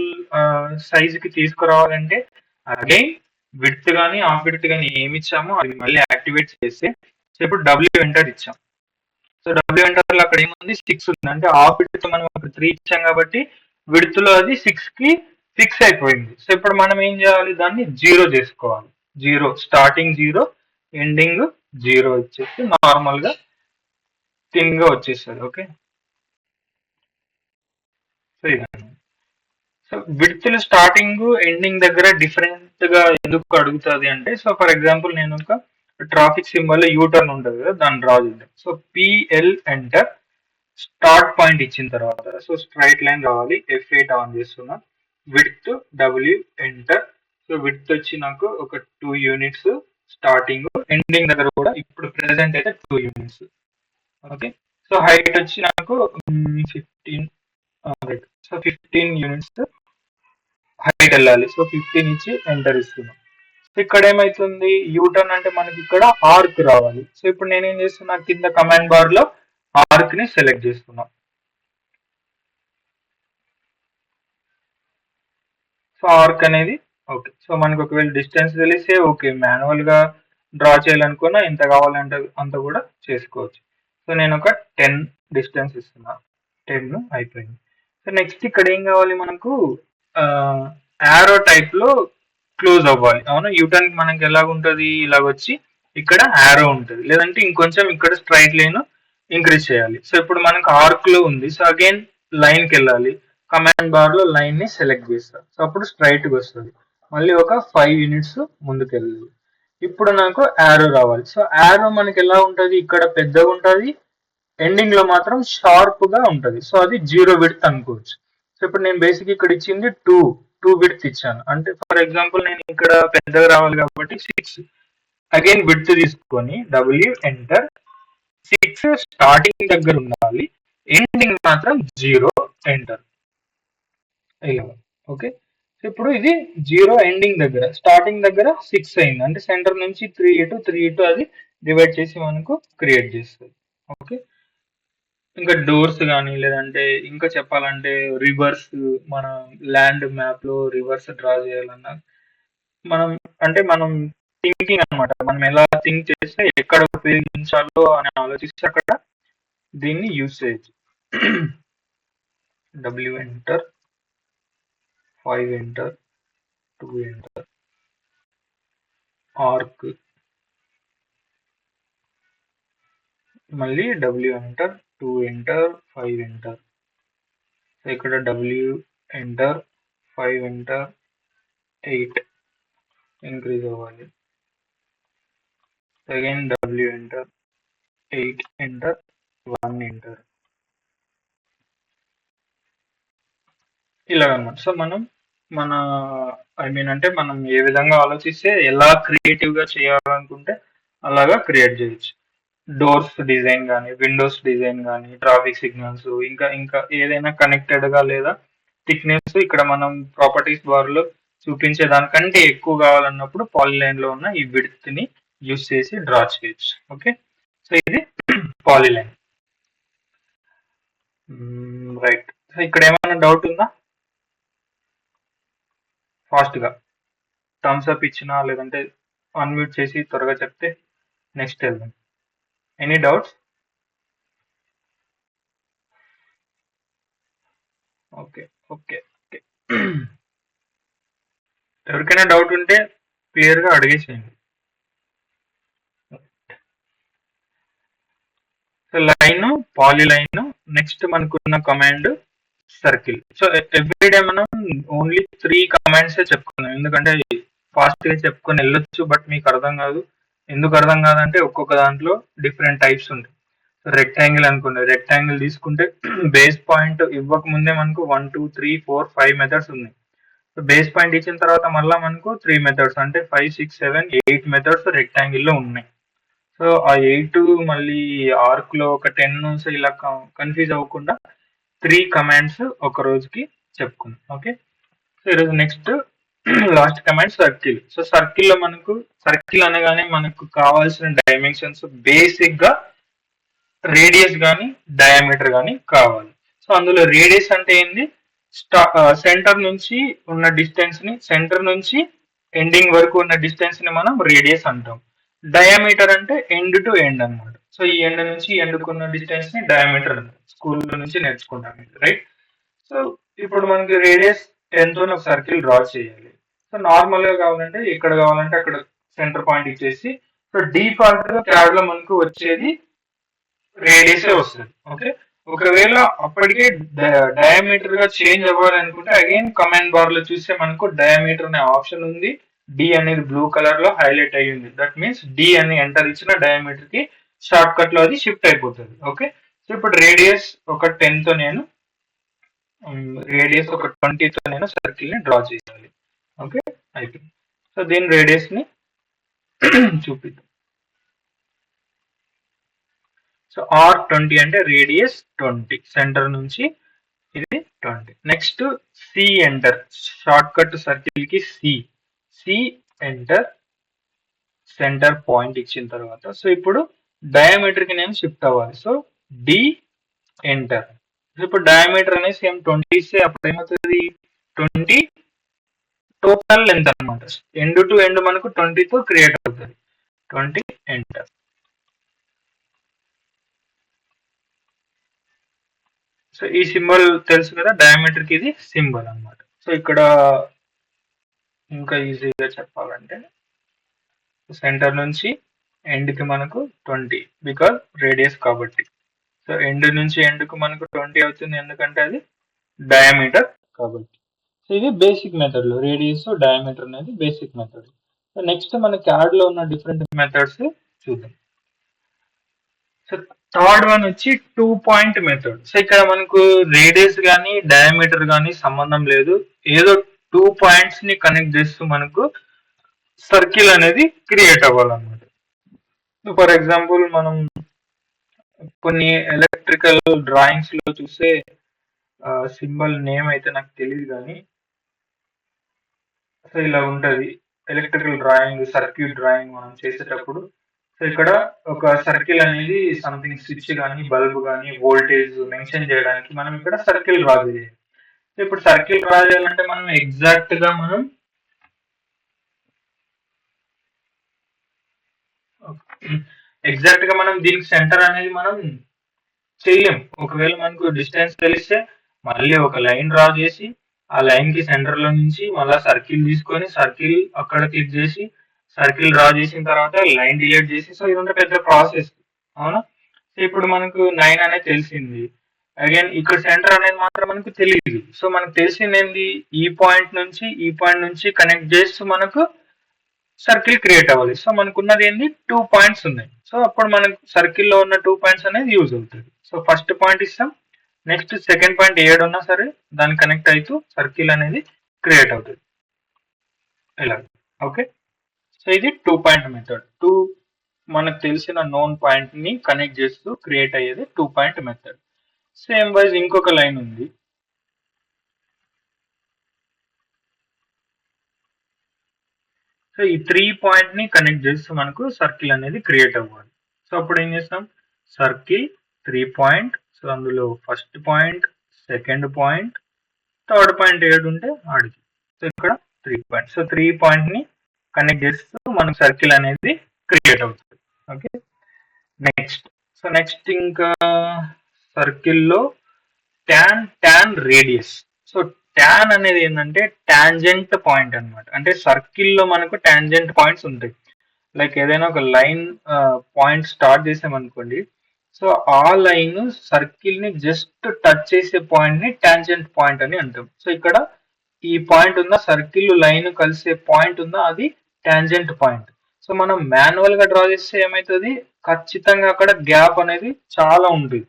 సైజ్ కి తీసుకురావాలంటే అగైన్ విడ్త్ కానీ హాఫ్ విడ్త్ కానీ ఏమి ఇచ్చామో అది మళ్ళీ యాక్టివేట్ చేస్తే, సో ఇప్పుడు డబ్ల్యూ ఎంటర్ ఇచ్చాం. సో డబ్ల్యూ ఎంటర్ లో అక్కడ ఏముంది, 6 ఉంది. అంటే హాఫ్ విడ్త్ మనం ఒక 3 ఇచ్చాం కాబట్టి విడ్త్ లో అది 6 కి ఫిక్స్ అయిపోయింది. సో ఇప్పుడు మనం ఏం చేయాలి, దాన్ని 0 చేసుకోవాలి. 0 స్టార్టింగ్ 0 ఎండింగ్ 0 ఇచ్చేసి నార్మల్ గా థిన్ గా వచ్చేస్తుంది. ఓకే సో ఇదండి. సో విడ్త్ స్టార్టింగ్ ఎండింగ్ దగ్గర డిఫరెంట్ గా ఎందుకు అడుగుతుంది అంటే, సో ఫర్ ఎగ్జాంపుల్ నేను ఒక ట్రాఫిక్ సింబల్ యూటర్న్ ఉంటుంది కదా, దాన్ని డ్రా చేద్దాం. So PL enter start point ఇచ్చిన తర్వాత, సో స్ట్రైట్ లైన్ రావాలి, F8 ఆన్ చేస్తున్నా. Width W enter. So width వచ్చి నాకు ఒక 2 యూనిట్స్ స్టార్టింగ్, ఎండింగ్ దగ్గర కూడా ఇప్పుడు ప్రెసెంట్ అయితే 2 యూనిట్స్. ఓకే సో హైట్ వచ్చి నాకు 15, సో 15 యూనిట్స్ హైట్ వెళ్ళాలి. సో 15 ఇచ్చి ఎంటర్ ఇస్తున్నాం. ఇక్కడ ఏమైతుంది, యూటర్న్ అంటే మనకి ఇక్కడ ఆర్క్ రావాలి. సో ఇప్పుడు నేనేం చేస్తున్నా, కింద కమాండ్ బార్ లో ఆర్క్ ని సెలెక్ట్ చేస్తున్నా. సో ఆర్క్ అనేది ఓకే. సో మనకు ఒకవేళ డిస్టెన్స్ తెలిస్తే ఓకే, మాన్యువల్ గా డ్రా చేయాలనుకున్నా ఎంత కావాలంటే అంత కూడా చేసుకోవచ్చు. సో నేను ఒక 10 డిస్టెన్స్ ఇస్తున్నా, 10 అయిపోయింది. సో నెక్స్ట్ ఇక్కడ ఏం కావాలి మనకు, యారో టైప్ లో క్లోజ్ అవ్వాలి. అవును, యూటర్న్ మనకి ఎలాగుంటది, ఇలాగ వచ్చి ఇక్కడ యారో ఉంటుంది, లేదంటే ఇంకొంచెం ఇక్కడ స్ట్రైట్ లైన్ ఇంక్రీజ్ చేయాలి. సో ఇప్పుడు మనకు ఆర్క్ లో ఉంది. సో అగైన్ లైన్ కి వెళ్ళాలి, కమాండ్ బార్ లో లైన్ ని సెలెక్ట్ చేస్తారు. సో అప్పుడు స్ట్రైట్ గా వస్తుంది. మళ్ళీ ఒక 5 యూనిట్స్ ముందుకు వెళ్ళాలి. ఇప్పుడు నాకు యారో రావాలి. సో యారో మనకి ఎలా ఉంటది, ఇక్కడ పెద్దగా ఉంటది, ఎండింగ్ లో మాత్రం షార్ప్ గా ఉంటది. సో అది 0 విడ్త్ అనుకోవచ్చు. సో ఇప్పుడు నేను బేసిక్ ఇక్కడ ఇచ్చింది 2 విడ్త్ ఇచ్చాను. అంటే ఫర్ ఎగ్జాంపుల్ నేను ఇక్కడ పెద్దగా రావాలి కాబట్టి 6 అగైన్ విడ్త్ తీసుకొని డబ్ల్యూ ఎంటర్. 6 స్టార్టింగ్ దగ్గర ఉండాలి, ఎండింగ్ మాత్రం 0 ఎంటర్. ఓకే సో ఇప్పుడు ఇది 0 ఎండింగ్ దగ్గర, స్టార్టింగ్ దగ్గర 6 అయింది. అంటే సెంటర్ నుంచి 3 ఇటు అది డివైడ్ చేసి మనకు క్రియేట్ చేస్తుంది. ఓకే ఇంకా డోర్స్ కానీ, లేదంటే ఇంకా చెప్పాలంటే రివర్స్, మన ల్యాండ్ మ్యాప్ లో రివర్స్ డ్రా చేయాలన్నా మనం థింకింగ్ అనమాట, మనం ఎలా థింక్ చేస్తే ఎక్కడ ఉపయోగించాలో అని ఆలోచిస్తే అక్కడ దీన్ని యూజ్ చేయొచ్చు. W enter, 5 enter, 2 enter, arc, మళ్ళీ డబ్ల్యూ ఎంటర్, 2 ఎంటర్, 5 ఎంటర్. ఇక్కడ డబ్ల్యూ ఎంటర్, 5 ఎంటర్, 8 ఇంక్రీజ్ అవ్వాలి. Again W enter, 8 enter, 1 enter. ఇలాగన్నమాట. సో మనం ఏ విధంగా ఆలోచిస్తే ఎలా క్రియేటివ్ గా చేయాలనుకుంటే అలాగా క్రియేట్ చేయొచ్చు. డోర్స్ డిజైన్ కానీ, విండోస్ డిజైన్ కానీ, ట్రాఫిక్ సిగ్నల్స్, ఇంకా ఏదైనా కనెక్టెడ్ గా లేదా థిక్నెస్ ఇక్కడ మనం ప్రాపర్టీస్ బార్ లో చూపించే దానికంటే ఎక్కువ కావాలన్నప్పుడు పాలీలైన్ లో ఉన్న ఈ విడ్త్ ని యూస్ చేసి డ్రా చేయొచ్చు. ఓకే సో ఇది పాలీలైన్. రైట్. సో ఇక్కడ ఏమైనా డౌట్ ఉందా? ఫాస్ట్గా థమ్స్ అప్ ఇచ్చినా లేదంటే అన్మ్యూట్ చేసి త్వరగా చెప్తే నెక్స్ట్ వెళ్దాం. Any doubts? Okay okay okay. ఎవరికైనా డౌట్ ఉంటే క్లియర్గా అడిగేసేయండి. సో లైన్, పాలిలైన్, నెక్స్ట్ మనకున్న కమాండ్ సర్కిల్. సో ఎవ్రీడే మనం ఓన్లీ 3 కమాండ్స్ చెప్పుకున్నాం, ఎందుకంటే ఫాస్ట్ గా చెప్పుకొని వెళ్ళొచ్చు, బట్ మీకు అర్థం కాదు. ఎందుకు అర్థం కాదంటే ఒక్కొక్క దాంట్లో డిఫరెంట్ టైప్స్ ఉంటాయి. రెక్టాంగిల్ అనుకోండి, రెక్టాంగిల్ తీసుకుంటే బేస్ పాయింట్ ఇవ్వక ముందే మనకు 1 2 3 4 5 మెథడ్స్ ఉన్నాయి. సో బేస్ పాయింట్ ఇచ్చిన తర్వాత మళ్ళీ మనకు 3 మెథడ్స్ అంటే 5 6 7 8 మెథడ్స్ రెక్టాంగిల్ లో ఉన్నాయి. సో ఆ 8 మళ్ళీ ఆర్క్ లో ఒక 10, సో ఇలా కన్ఫ్యూజ్ అవ్వకుండా 3 కమాండ్స్ ఒక రోజుకి చెప్పుకుందాం. ఓకే, సో ఈరోజు next last command circle. So circle లో మనకు సర్కిల్ అనగానే మనకు కావాల్సిన డైమెన్షన్స్ బేసిక్ గా రేడియస్ కానీ డయామీటర్ కానీ కావాలి. సో అందులో రేడియస్ అంటే ఏంది, సెంటర్ నుంచి ఉన్న డిస్టెన్స్ ని, సెంటర్ నుంచి ఎండింగ్ వరకు ఉన్న డిస్టెన్స్ ని మనం రేడియస్ అంటాం. డయామీటర్ అంటే ఎండ్ టు ఎండ్ అన్నమాట. సో ఈ ఎండ్ నుంచి ఎండుకున్న డిస్టెన్స్ ని డయామీటర్ అంటాం, స్కూల్లో నుంచి నేర్చుకుంటాం, రైట్? సో ఇప్పుడు మనకి రేడియస్ 10 తో ఒక సర్కిల్ డ్రా చేయాలి. సో నార్మల్ గా కావాలంటే ఇక్కడ కావాలంటే అక్కడ సెంటర్ పాయింట్ ఇచ్చేసి, సో డిఫాల్ట్ గా క్యాడ్ లో మనకు వచ్చేది రేడియస్ వస్తుంది. ఓకే, ఒకవేళ అప్పటికే డయామీటర్ గా చేంజ్ అవ్వాలనుకుంటే అగైన్ కమాండ్ బార్ లో చూస్తే మనకు డయామీటర్ అనే ఆప్షన్ ఉంది. డి అనేది బ్లూ కలర్ లో హైలైట్ అయ్యి ఉంది. దట్ మీన్స్ డి అని ఎంటర్ ఇచ్చిన డయామీటర్ కి షార్ట్ కట్ లో అది షిఫ్ట్ అయిపోతుంది. ఓకే, సో ఇప్పుడు రేడియస్ ఒక 10 తో నేను రేడియస్ ఒక 20 తో నేను సర్కిల్ ని డ్రా చేయాలి. ఓకే, అయిపోయింది. సో దీని రేడియస్ ని చూపిద్దాం. సో R20 అంటే రేడియస్ 20, సెంటర్ నుంచి ఇది 20. Next C enter, shortcut circle కి సి ఎంటర్, సెంటర్ పాయింట్ ఇచ్చిన తర్వాత సో ఇప్పుడు డయామీటర్ కి నేను షిఫ్ట్ అవ్వాలి. So D enter. ఇప్పుడు డయామీటర్ అనేది సేమ్ 20 ఇస్తే అప్పుడు ఏమవుతుంది, 20 టోటల్ లెంత్ అనమాట. ఎండ్ టు ఎండ్ మనకు 20 తో క్రియేట్ అవుతుంది. 20 ఎంటర్. సో ఈ సింబల్ తెలుసు కదా, డయామీటర్ కి ఇది సింబల్ అన్నమాట. సో ఇక్కడ ఇంకా ఈజీగా చెప్పాలంటే సెంటర్ నుంచి ఎండ్ కి మనకు 20 బికాజ్ రేడియస్ కాబట్టి. సో ఎండ్ నుంచి ఎండ్ కు మనకు 20 అవుతుంది, ఎందుకంటే అది డయామీటర్ కాబట్టి. సో ఇది బేసిక్ మెథడ్ లో రేడియస్ డయామీటర్ అనేది బేసిక్ మెథడ్. సో నెక్స్ట్ మన క్యాడ్ లో ఉన్న డిఫరెంట్ మెథడ్స్ చూద్దాం. సో థర్డ్ వన్ వచ్చి 2 పాయింట్ మెథడ్. సో ఇక్కడ మనకు రేడియస్ కానీ డయామీటర్ కానీ సంబంధం లేదు, ఏదో 2 పాయింట్స్ ని కనెక్ట్ చేస్తూ మనకు సర్కిల్ అనేది క్రియేట్ అవ్వాలన్నమాట. ఫర్ ఎగ్జాంపుల్ మనం కొన్ని ఎలక్ట్రికల్ డ్రాయింగ్స్ లో చూస్తే సింబల్ నేమ్ అయితే నాకు తెలియదు కానీ సో ఇలా ఉంటది ఎలక్ట్రికల్ డ్రాయింగ్, సర్క్యూట్ డ్రాయింగ్ మనం చేసేటప్పుడు. సో ఇక్కడ ఒక సర్కిల్ అనేది సంథింగ్ స్విచ్ కానీ బల్బ్ కానీ వోల్టేజ్ మెన్షన్ చేయడానికి మనం ఇక్కడ సర్కిల్ డ్రా చేయాలి. ఇప్పుడు సర్కిల్ డ్రా చేయాలంటే మనం ఎగ్జాక్ట్ గా మనం దీనికి సెంటర్ అనేది మనం చేయలేం. ఒకవేళ మనకు డిస్టెన్స్ తెలిస్తే మళ్ళీ ఒక లైన్ డ్రా చేసి ఆ లైన్ కి సెంటర్ లో నుంచి మళ్ళీ సర్కిల్ తీసుకొని సర్కిల్ అక్కడ క్లిక్ చేసి సర్కిల్ డ్రా చేసిన తర్వాత లైన్ డిలీట్ చేసి, సో ఇదంతా పెద్ద ప్రాసెస్, అవునా? సో ఇప్పుడు మనకు 9 అనేది తెలిసింది, అగైన్ ఇక్కడ సెంటర్ అనేది మాత్రం మనకు తెలియదు. సో మనకు తెలిసింది ఏంది, ఈ పాయింట్ నుంచి కనెక్ట్ చేస్తూ మనకు సర్కిల్ క్రియేట్ అవ్వాలి. సో మనకున్నది ఏంది, 2 పాయింట్స్ ఉన్నాయి. సో అప్పుడు మనకు సర్కిల్ లో ఉన్న 2 పాయింట్స్ అనేది యూజ్ అవుతుంది. సో ఫస్ట్ పాయింట్ ఇస్తాం, నెక్స్ట్ సెకండ్ పాయింట్ ఏడు ఉన్నా సరే దాన్ని కనెక్ట్ అవుతూ సర్కిల్ అనేది క్రియేట్ అవుతుంది ఇలా. ఓకే, సో ఇది 2 పాయింట్ మెథడ్. 2 మనకు తెలిసిన నోన్ పాయింట్ ని కనెక్ట్ చేస్తూ క్రియేట్ అయ్యేది 2 పాయింట్ మెథడ్. సేమ్ వైజ్ ఇంకొక లైన్ ఉంది. సో ఈ 3 పాయింట్ ని కనెక్ట్ చేస్తూ మనకు సర్కిల్ అనేది క్రియేట్ అవ్వాలి. సో అప్పుడు ఏం చేస్తాం, సర్కిల్ 3 పాయింట్, సో అందులో first point, second point, third point ఏడు ఉంటే ఆడికి. సో ఇక్కడ పాయింట్స్. సో 3 పాయింట్ ని కనెక్ట్ చేస్తూ మనకు సర్కిల్ అనేది క్రియేట్ అవుతుంది. ఓకే, నెక్స్ట్ ఇంకా సర్కిల్ లో టాన్ రేడియస్. సో టాన్ అనేది ఏంటంటే టాంజెంట్ పాయింట్ అన్నమాట. అంటే సర్కిల్ లో మనకు టాంజెంట్ పాయింట్స్ ఉంటాయి. లైక్ ఏదైనా ఒక లైన్ పాయింట్ స్టార్ట్ చేసామనుకోండి, సో ఆ లైన్ సర్కిల్ ని జస్ట్ టచ్ చేసే పాయింట్ ని టాంజెంట్ పాయింట్ అని అంటాం. సో ఇక్కడ ఈ పాయింట్ ఉందా, సర్కిల్ లైన్ కలిసే పాయింట్ ఉందా, అది టాంజెంట్ పాయింట్. సో మనం మాన్యువల్ గా డ్రా చేస్తే ఏమవుతుంది, ఖచ్చితంగా అక్కడ గ్యాప్ అనేది చాలా ఉంటుంది,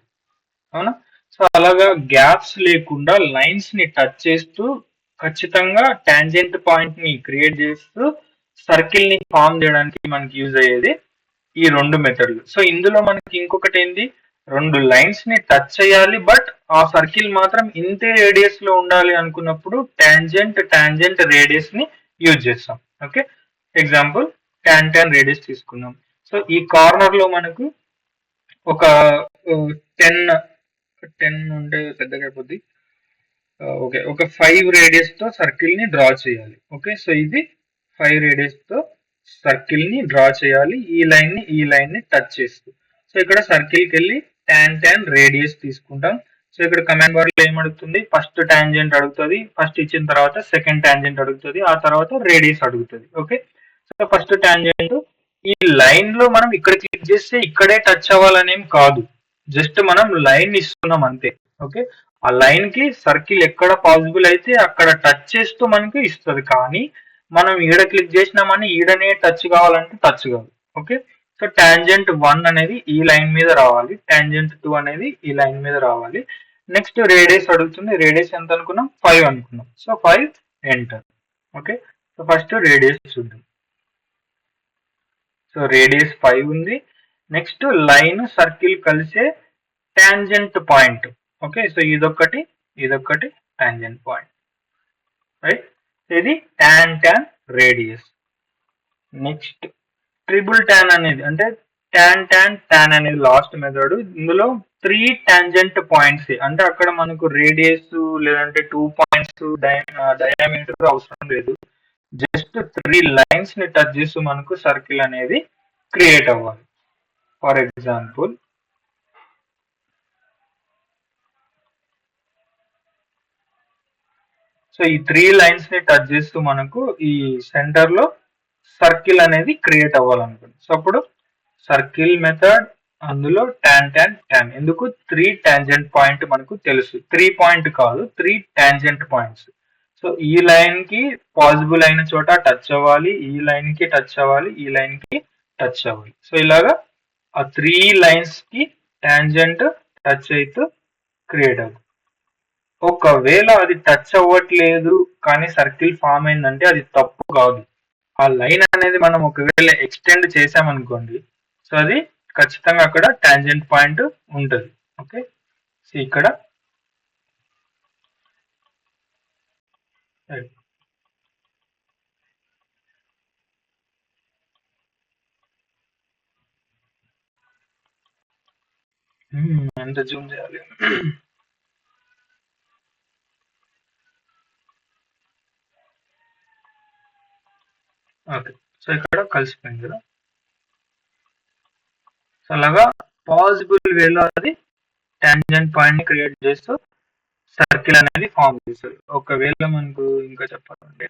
అవునా. సో అలాగా గ్యాప్స్ లేకుండా లైన్స్ ని టచ్ చేస్తూ ఖచ్చితంగా టాంజెంట్ పాయింట్ ని క్రియేట్ చేస్తూ సర్కిల్ ని ఫామ్ చేయడానికి మనకి యూజ్ అయ్యేది ఈ రెండు మెథడ్లు. సో ఇందులో మనకి ఇంకొకటి ఏంది, రెండు లైన్స్ ని టచ్ చేయాలి, బట్ ఆ సర్కిల్ మాత్రం ఇంతే రేడియస్ లో ఉండాలి అనుకున్నప్పుడు టాంజెంట్ రేడియస్ ని యూజ్ చేస్తాం. ఓకే, ఎగ్జాంపుల్ టాన్ రేడియస్ తీసుకుందాం. సో ఈ కార్నర్ లో మనకు ఒక 10 ఉంటే పెద్దగా అయిపోద్ది. ఓకే, ఒక 5 రేడియస్ తో సర్కిల్ ని డ్రా చేయాలి. ఓకే, సో ఇది 5 రేడియస్ తో సర్కిల్ ని డ్రా చేయాలి, ఈ లైన్ ని టచ్ చేస్తూ. సో ఇక్కడ సర్కిల్ కి వెళ్ళి టాన్ రేడియస్ తీసుకుంటాం. సో ఇక్కడ కమాండ్ బార్ లో ఏం అడుగుతుంది, ఫస్ట్ టాంజెంట్ అడుగుతుంది, ఫస్ట్ ఇచ్చిన తర్వాత సెకండ్ టాంజెంట్ అడుగుతుంది, ఆ తర్వాత రేడియస్ అడుగుతుంది. ఓకే, సో ఫస్ట్ టాంజెంట్ ఈ లైన్ లో మనం ఇక్కడ క్లిక్ చేస్తే ఇక్కడే టచ్ అవ్వాలనేం కాదు, జస్ట్ మనం లైన్ ఇస్తున్నాం అంతే. ఓకే, ఆ లైన్ కి సర్కిల్ ఎక్కడ పాసిబుల్ అయితే అక్కడ టచ్ చేస్తూ మనకి ఇస్తుంది, కానీ మనం ఈడ క్లిక్ చేసినామని ఈడనే టచ్ కావాలంటే టచ్ కాదు. ఓకే, సో టాంజెంట్ 1 అనేది ఈ లైన్ మీద రావాలి, టాంజెంట్ 2 అనేది ఈ లైన్ మీద రావాలి. నెక్స్ట్ రేడియస్ అడుగుతుంది, రేడియస్ ఎంత అనుకున్నాం, 5 అనుకున్నాం. So 5 enter. Okay, so first radius చూద్దాం. సో రేడియస్ 5 ఉంది. నెక్స్ట్ లైన్ సర్కిల్ కలిసే టాంజెంట్ పాయింట్. ఓకే, సో ఇదొక్కటి టాంజెంట్ పాయింట్, రైట్. ఇది tan radius. Next triple tan అనేది అంటే టాన్ అనేది లాస్ట్ మెథడ్. ఇందులో 3 టాంజెంట్ పాయింట్స్, అంటే అక్కడ మనకు రేడియస్ లేదంటే 2 పాయింట్స్ డయామీటర్ అవసరం లేదు, జస్ట్ 3 లైన్స్ ని టచ్ చేస్తూ మనకు సర్కిల్ అనేది క్రియేట్ అవ్వాలి. ఫర్ ఎగ్జాంపుల్ సో ఈ 3 లైన్స్ ని టచ్ చేస్తూ మనకు ఈ సెంటర్ లో సర్కిల్ అనేది క్రియేట్ అవ్వాలనుకుంది. సో అప్పుడు సర్కిల్ మెథడ్, అందులో టాన్ ఎందుకు 3 టాంజెంట్ పాయింట్ మనకు తెలుసు, 3 పాయింట్ కాదు 3 టాంజెంట్ పాయింట్స్. సో ఈ లైన్ కి పాసిబుల్ అయిన చోట టచ్ అవ్వాలి, ఈ లైన్ కి టచ్ అవ్వాలి, ఈ లైన్ కి టచ్ అవ్వాలి. సో ఇలాగా ఆ 3 లైన్స్ కి టాంజెంట్ టచ్ అయితే క్రియేట్ అవుతుంది. ఒకవేళ అది టచ్ అవ్వట్లేదు కానీ సర్కిల్ ఫామ్ అయిందంటే అది తప్పు కాదు. ఆ లైన్ అనేది మనం ఒకవేళ ఎక్స్టెండ్ చేసామనుకోండి, సో అది ఖచ్చితంగా అక్కడ టాంజెంట్ పాయింట్ ఉంటుంది. ఓకే, సో ఇక్కడ ఎంత జూమ్ చేయాలి. ఓకే, సో ఇక్కడ కలిసిపోయింది కదా. సో అలాగా పాసిబుల్ వేలో అది టాంజెంట్ పాయింట్ ని క్రియేట్ చేస్తూ సర్కిల్ అనేది ఫామ్ చేస్తుంది. ఒకవేళ మనకు ఇంకా చెప్పాలంటే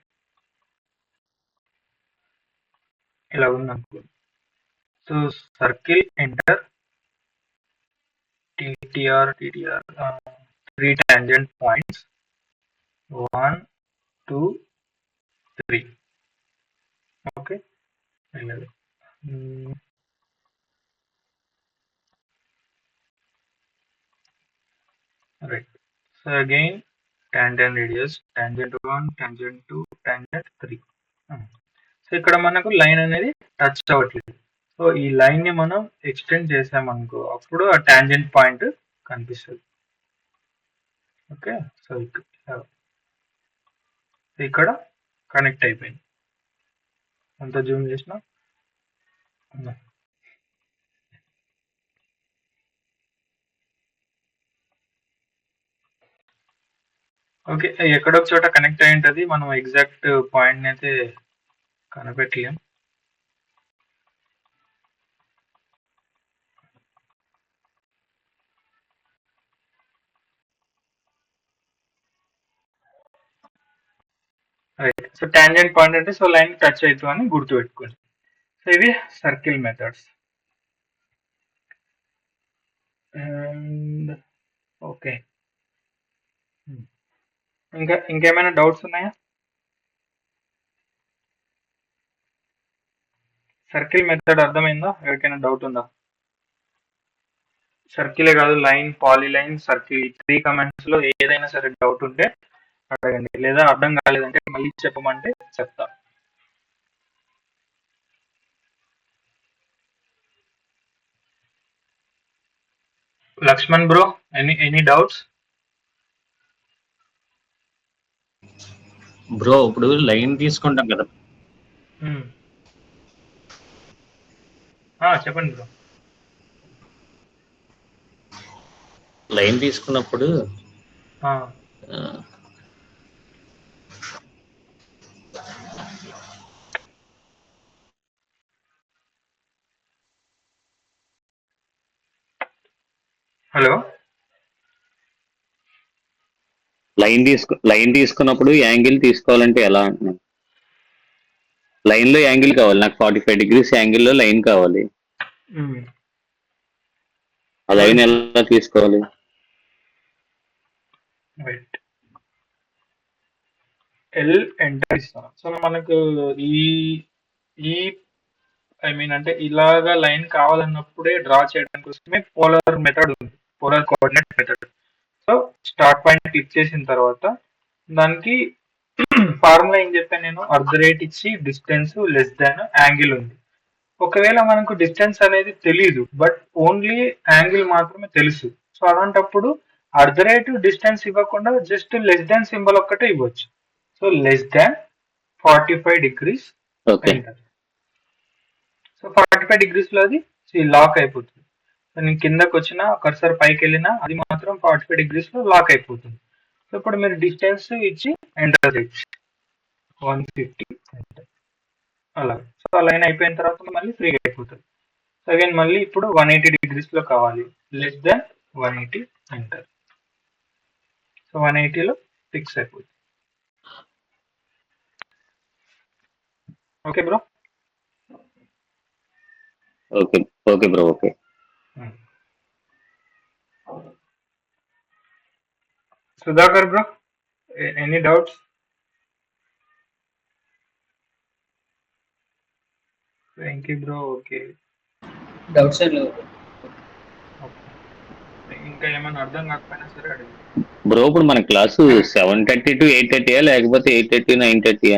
ఇలా ఉందనుకో, so circle enter TTR 3 tangent points 1 2 3. Okay, right. So again tangent radius tangent 1 tangent 2 tangent 3. So ఇక్కడ మనకు లైన్ అనేది టచ్ అవ్వట్లేదు. సో ఈ లైన్ ని మనం ఎక్స్టెండ్ చేసామనుకో, అప్పుడు ఆ టాంజెంట్ పాయింట్ కనిపిస్తుంది. ఓకే, సో ఇక్కడ కనెక్ట్ అయిపోయింది. అంత జూమ్ చేసిన ఓకే. ఎక్కడో ఒక చోట కనెక్ట్ అయి ఉంటది. మనం ఎగ్జాక్ట్ పాయింట్‌నయితే కనిపెట్టలేం. రైట్. సో, టాంజెంట్ పాయింట్ అంటే సో, లైన్ టచ్ అయితదని గుర్తుపెట్టుకోండి. సో, ఇవి సర్కిల్ మెథడ్స్. And okay. ఇంకేమైనా డౌట్స్ ఉన్నాయా? సర్కిల్ మెథడ్ అర్థమైందా? ఎవరికైనా డౌట్ ఉందా? సర్కిలే కాదు, లైన్, పాలీలైన్, సర్కిల్ 3 కమాండ్స్‌లో ఏదైనా సరే డౌట్ ఉంటే అడగండి. లేదా అర్థం కాలేదంటే మళ్ళీ చెప్పమంటే చెప్తా. Lakshman bro, any doubts? Bro ఇప్పుడు లైన్ తీసుకుంటాం కదా, చెప్పండి బ్రో. లైన్ తీసుకున్నప్పుడు ఆ, ఆ, హలో. లైన్ తీసుకున్నప్పుడు యాంగిల్ తీసుకోవాలంటే ఎలా అంటున్నాను? లైన్ లో యాంగిల్ కావాలి, నాకు 45 డిగ్రీస్ యాంగిల్లో లైన్ కావాలి. ఆ లైన్ ఎలా తీసుకోవాలి? రైట్. ఎల్ ఎంటర్ ఇస్తాను. సో మనకు ఈ ఈ అంటే ఇలాగా లైన్ కావాలన్నప్పుడే డ్రా చేయడం కోసమే పోలార్ మెథడ్ ఉంది, polar coordinate method. So start point click చేసిన తర్వాత దానికి ఫార్ములా ఏం చెప్పాను నేను, అర్ధ రేట్ ఇచ్చి డిస్టెన్స్ లెస్ దాన్ యాంగిల్ ఉంది. ఒకవేళ మనకు డిస్టెన్స్ అనేది తెలీదు, బట్ ఓన్లీ యాంగిల్ మాత్రమే తెలుసు. సో అలాంటప్పుడు అర్ధ రేట్ డిస్టెన్స్ ఇవ్వకుండా జస్ట్ లెస్ దాన్ సింబల్ ఒక్కటే ఇవ్వచ్చు. So less than 45 degrees okay enter. So 45 degrees లో అది లాక్ అయిపోతుంది. సో నేను కిందకి వచ్చిన కర్సర్ పైకి వెళ్ళినా అది మాత్రం 45 డిగ్రీస్ లో లాక్ అయిపోతుంది. సో ఇప్పుడు మీరు డిస్టెన్స్ ఇచ్చి ఎంటర్ చేయొచ్చు, 150 ఎంటర్. అలా. సో ఆ లైన్ అయిపోయిన తర్వాత మళ్ళీ ఫ్రీగా అయిపోతుంది. సో అగైన్ మళ్ళీ ఇప్పుడు 180 డిగ్రీస్ లో కావాలి, లెస్ దాన్ 180 ఎంటర్. సో 180 లో ఫిక్స్ అయిపోతుంది. Okay bro. Okay okay bro. Okay Sudhakar bro, any doubts? Venky bro okay. Doubts ఏం లేవు. ఇంకా ఏమైనా అర్థం కాకపోయినా సరే అడిగి. బ్రో ఇప్పుడు మన క్లాసు 7:30 to 8:30 లేకపోతే 8:30 9:30?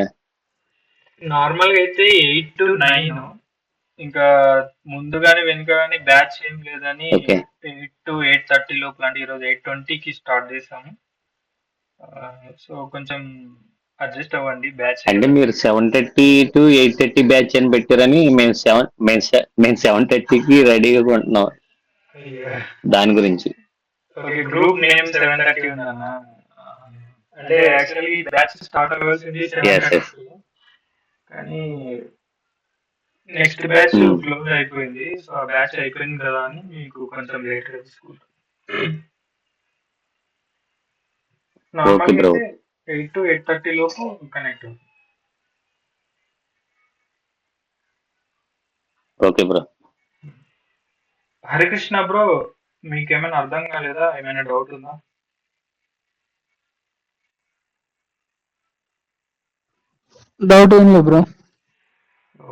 నార్మల్ గా అయితే 8 to 9, ఇంకా ముందు గానీ వెనుక గానీ బ్యాచ్ ఏం లేదని ఓకే 8 to 8:30 లోపు, అంటే ఈరోజు 8:20కి స్టార్ట్ చేసాము. సో కొంచెం అడ్జస్ట్ అవ్వండి బ్యాచ్. అంటే మీరు 7:30 to 8:30 బ్యాచ్ అని పెట్టారని మేము 7:30కి రెడీగా ఉంటున్నాం దాని గురించి. ఓకే, గ్రూప్ నేమ్ 7:30 ఉందన్న. అంటే యాక్చువల్లీ బ్యాచ్ స్టార్ట్ అవ్వాల్సింది Yes, yes. 7:30, కానీ నెక్స్ట్ బ్యాచ్ Hmm. క్లోజ్ అయిపోయింది. సో ఆ బ్యాచ్ అయిపోయింది కదా అని మీకు కొంచెం లేట్ గా తీసుకుంటాం. Normal bro. అయితే 8 to 8:30 లోపు కనెక్ట్ అవుతుంది. Okay bro. హరికృష్ణ బ్రో, మీకు ఏమైనా అర్థం కాలేదా? ఏమైనా డౌట్ ఉందా? డౌట్ ఏం లేదు bro.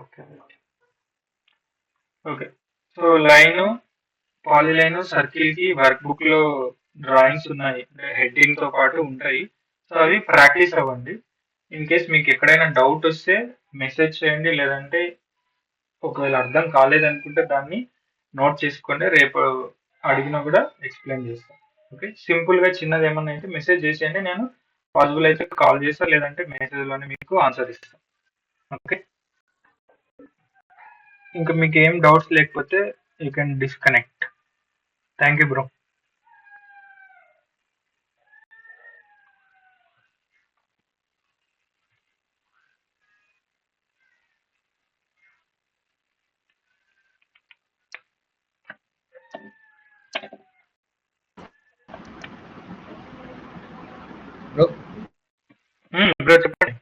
Okay okay. So line, polyline, circle కి వర్క్ బుక్ లో డ్రాయింగ్స్ ఉన్నాయి, హెడ్డింగ్ తో పాటు ఉంటాయి. సో అవి ప్రాక్టీస్ అవ్వండి. ఇన్ కేస్ మీకు ఎక్కడైనా డౌట్ వస్తే మెసేజ్ చేయండి, లేదంటే ఒకవేళ అర్థం కాలేదనుకుంటే దాన్ని నోట్ చేసుకోండి, రేపు అడిగినా కూడా ఎక్స్ప్లెయిన్ చేస్తాను. ఓకే, సింపుల్ గా చిన్నది ఏమన్నా అయితే మెసేజ్ చేసేయండి, నేను పాసిబుల్ అయితే కాల్ చేస్తా, లేదంటే మెసేజ్ లోనే మీకు ఆన్సర్ ఇస్తాను. ఓకే, ఇంకా మీకు ఏం డౌట్స్ లేకపోతే you can disconnect. Thank you bro. Bro చెప్పండి.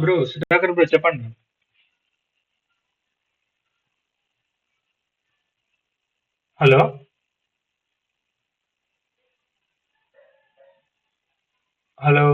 బ్రో సుధాకర్ బ్రో చెప్పండి. Hello hello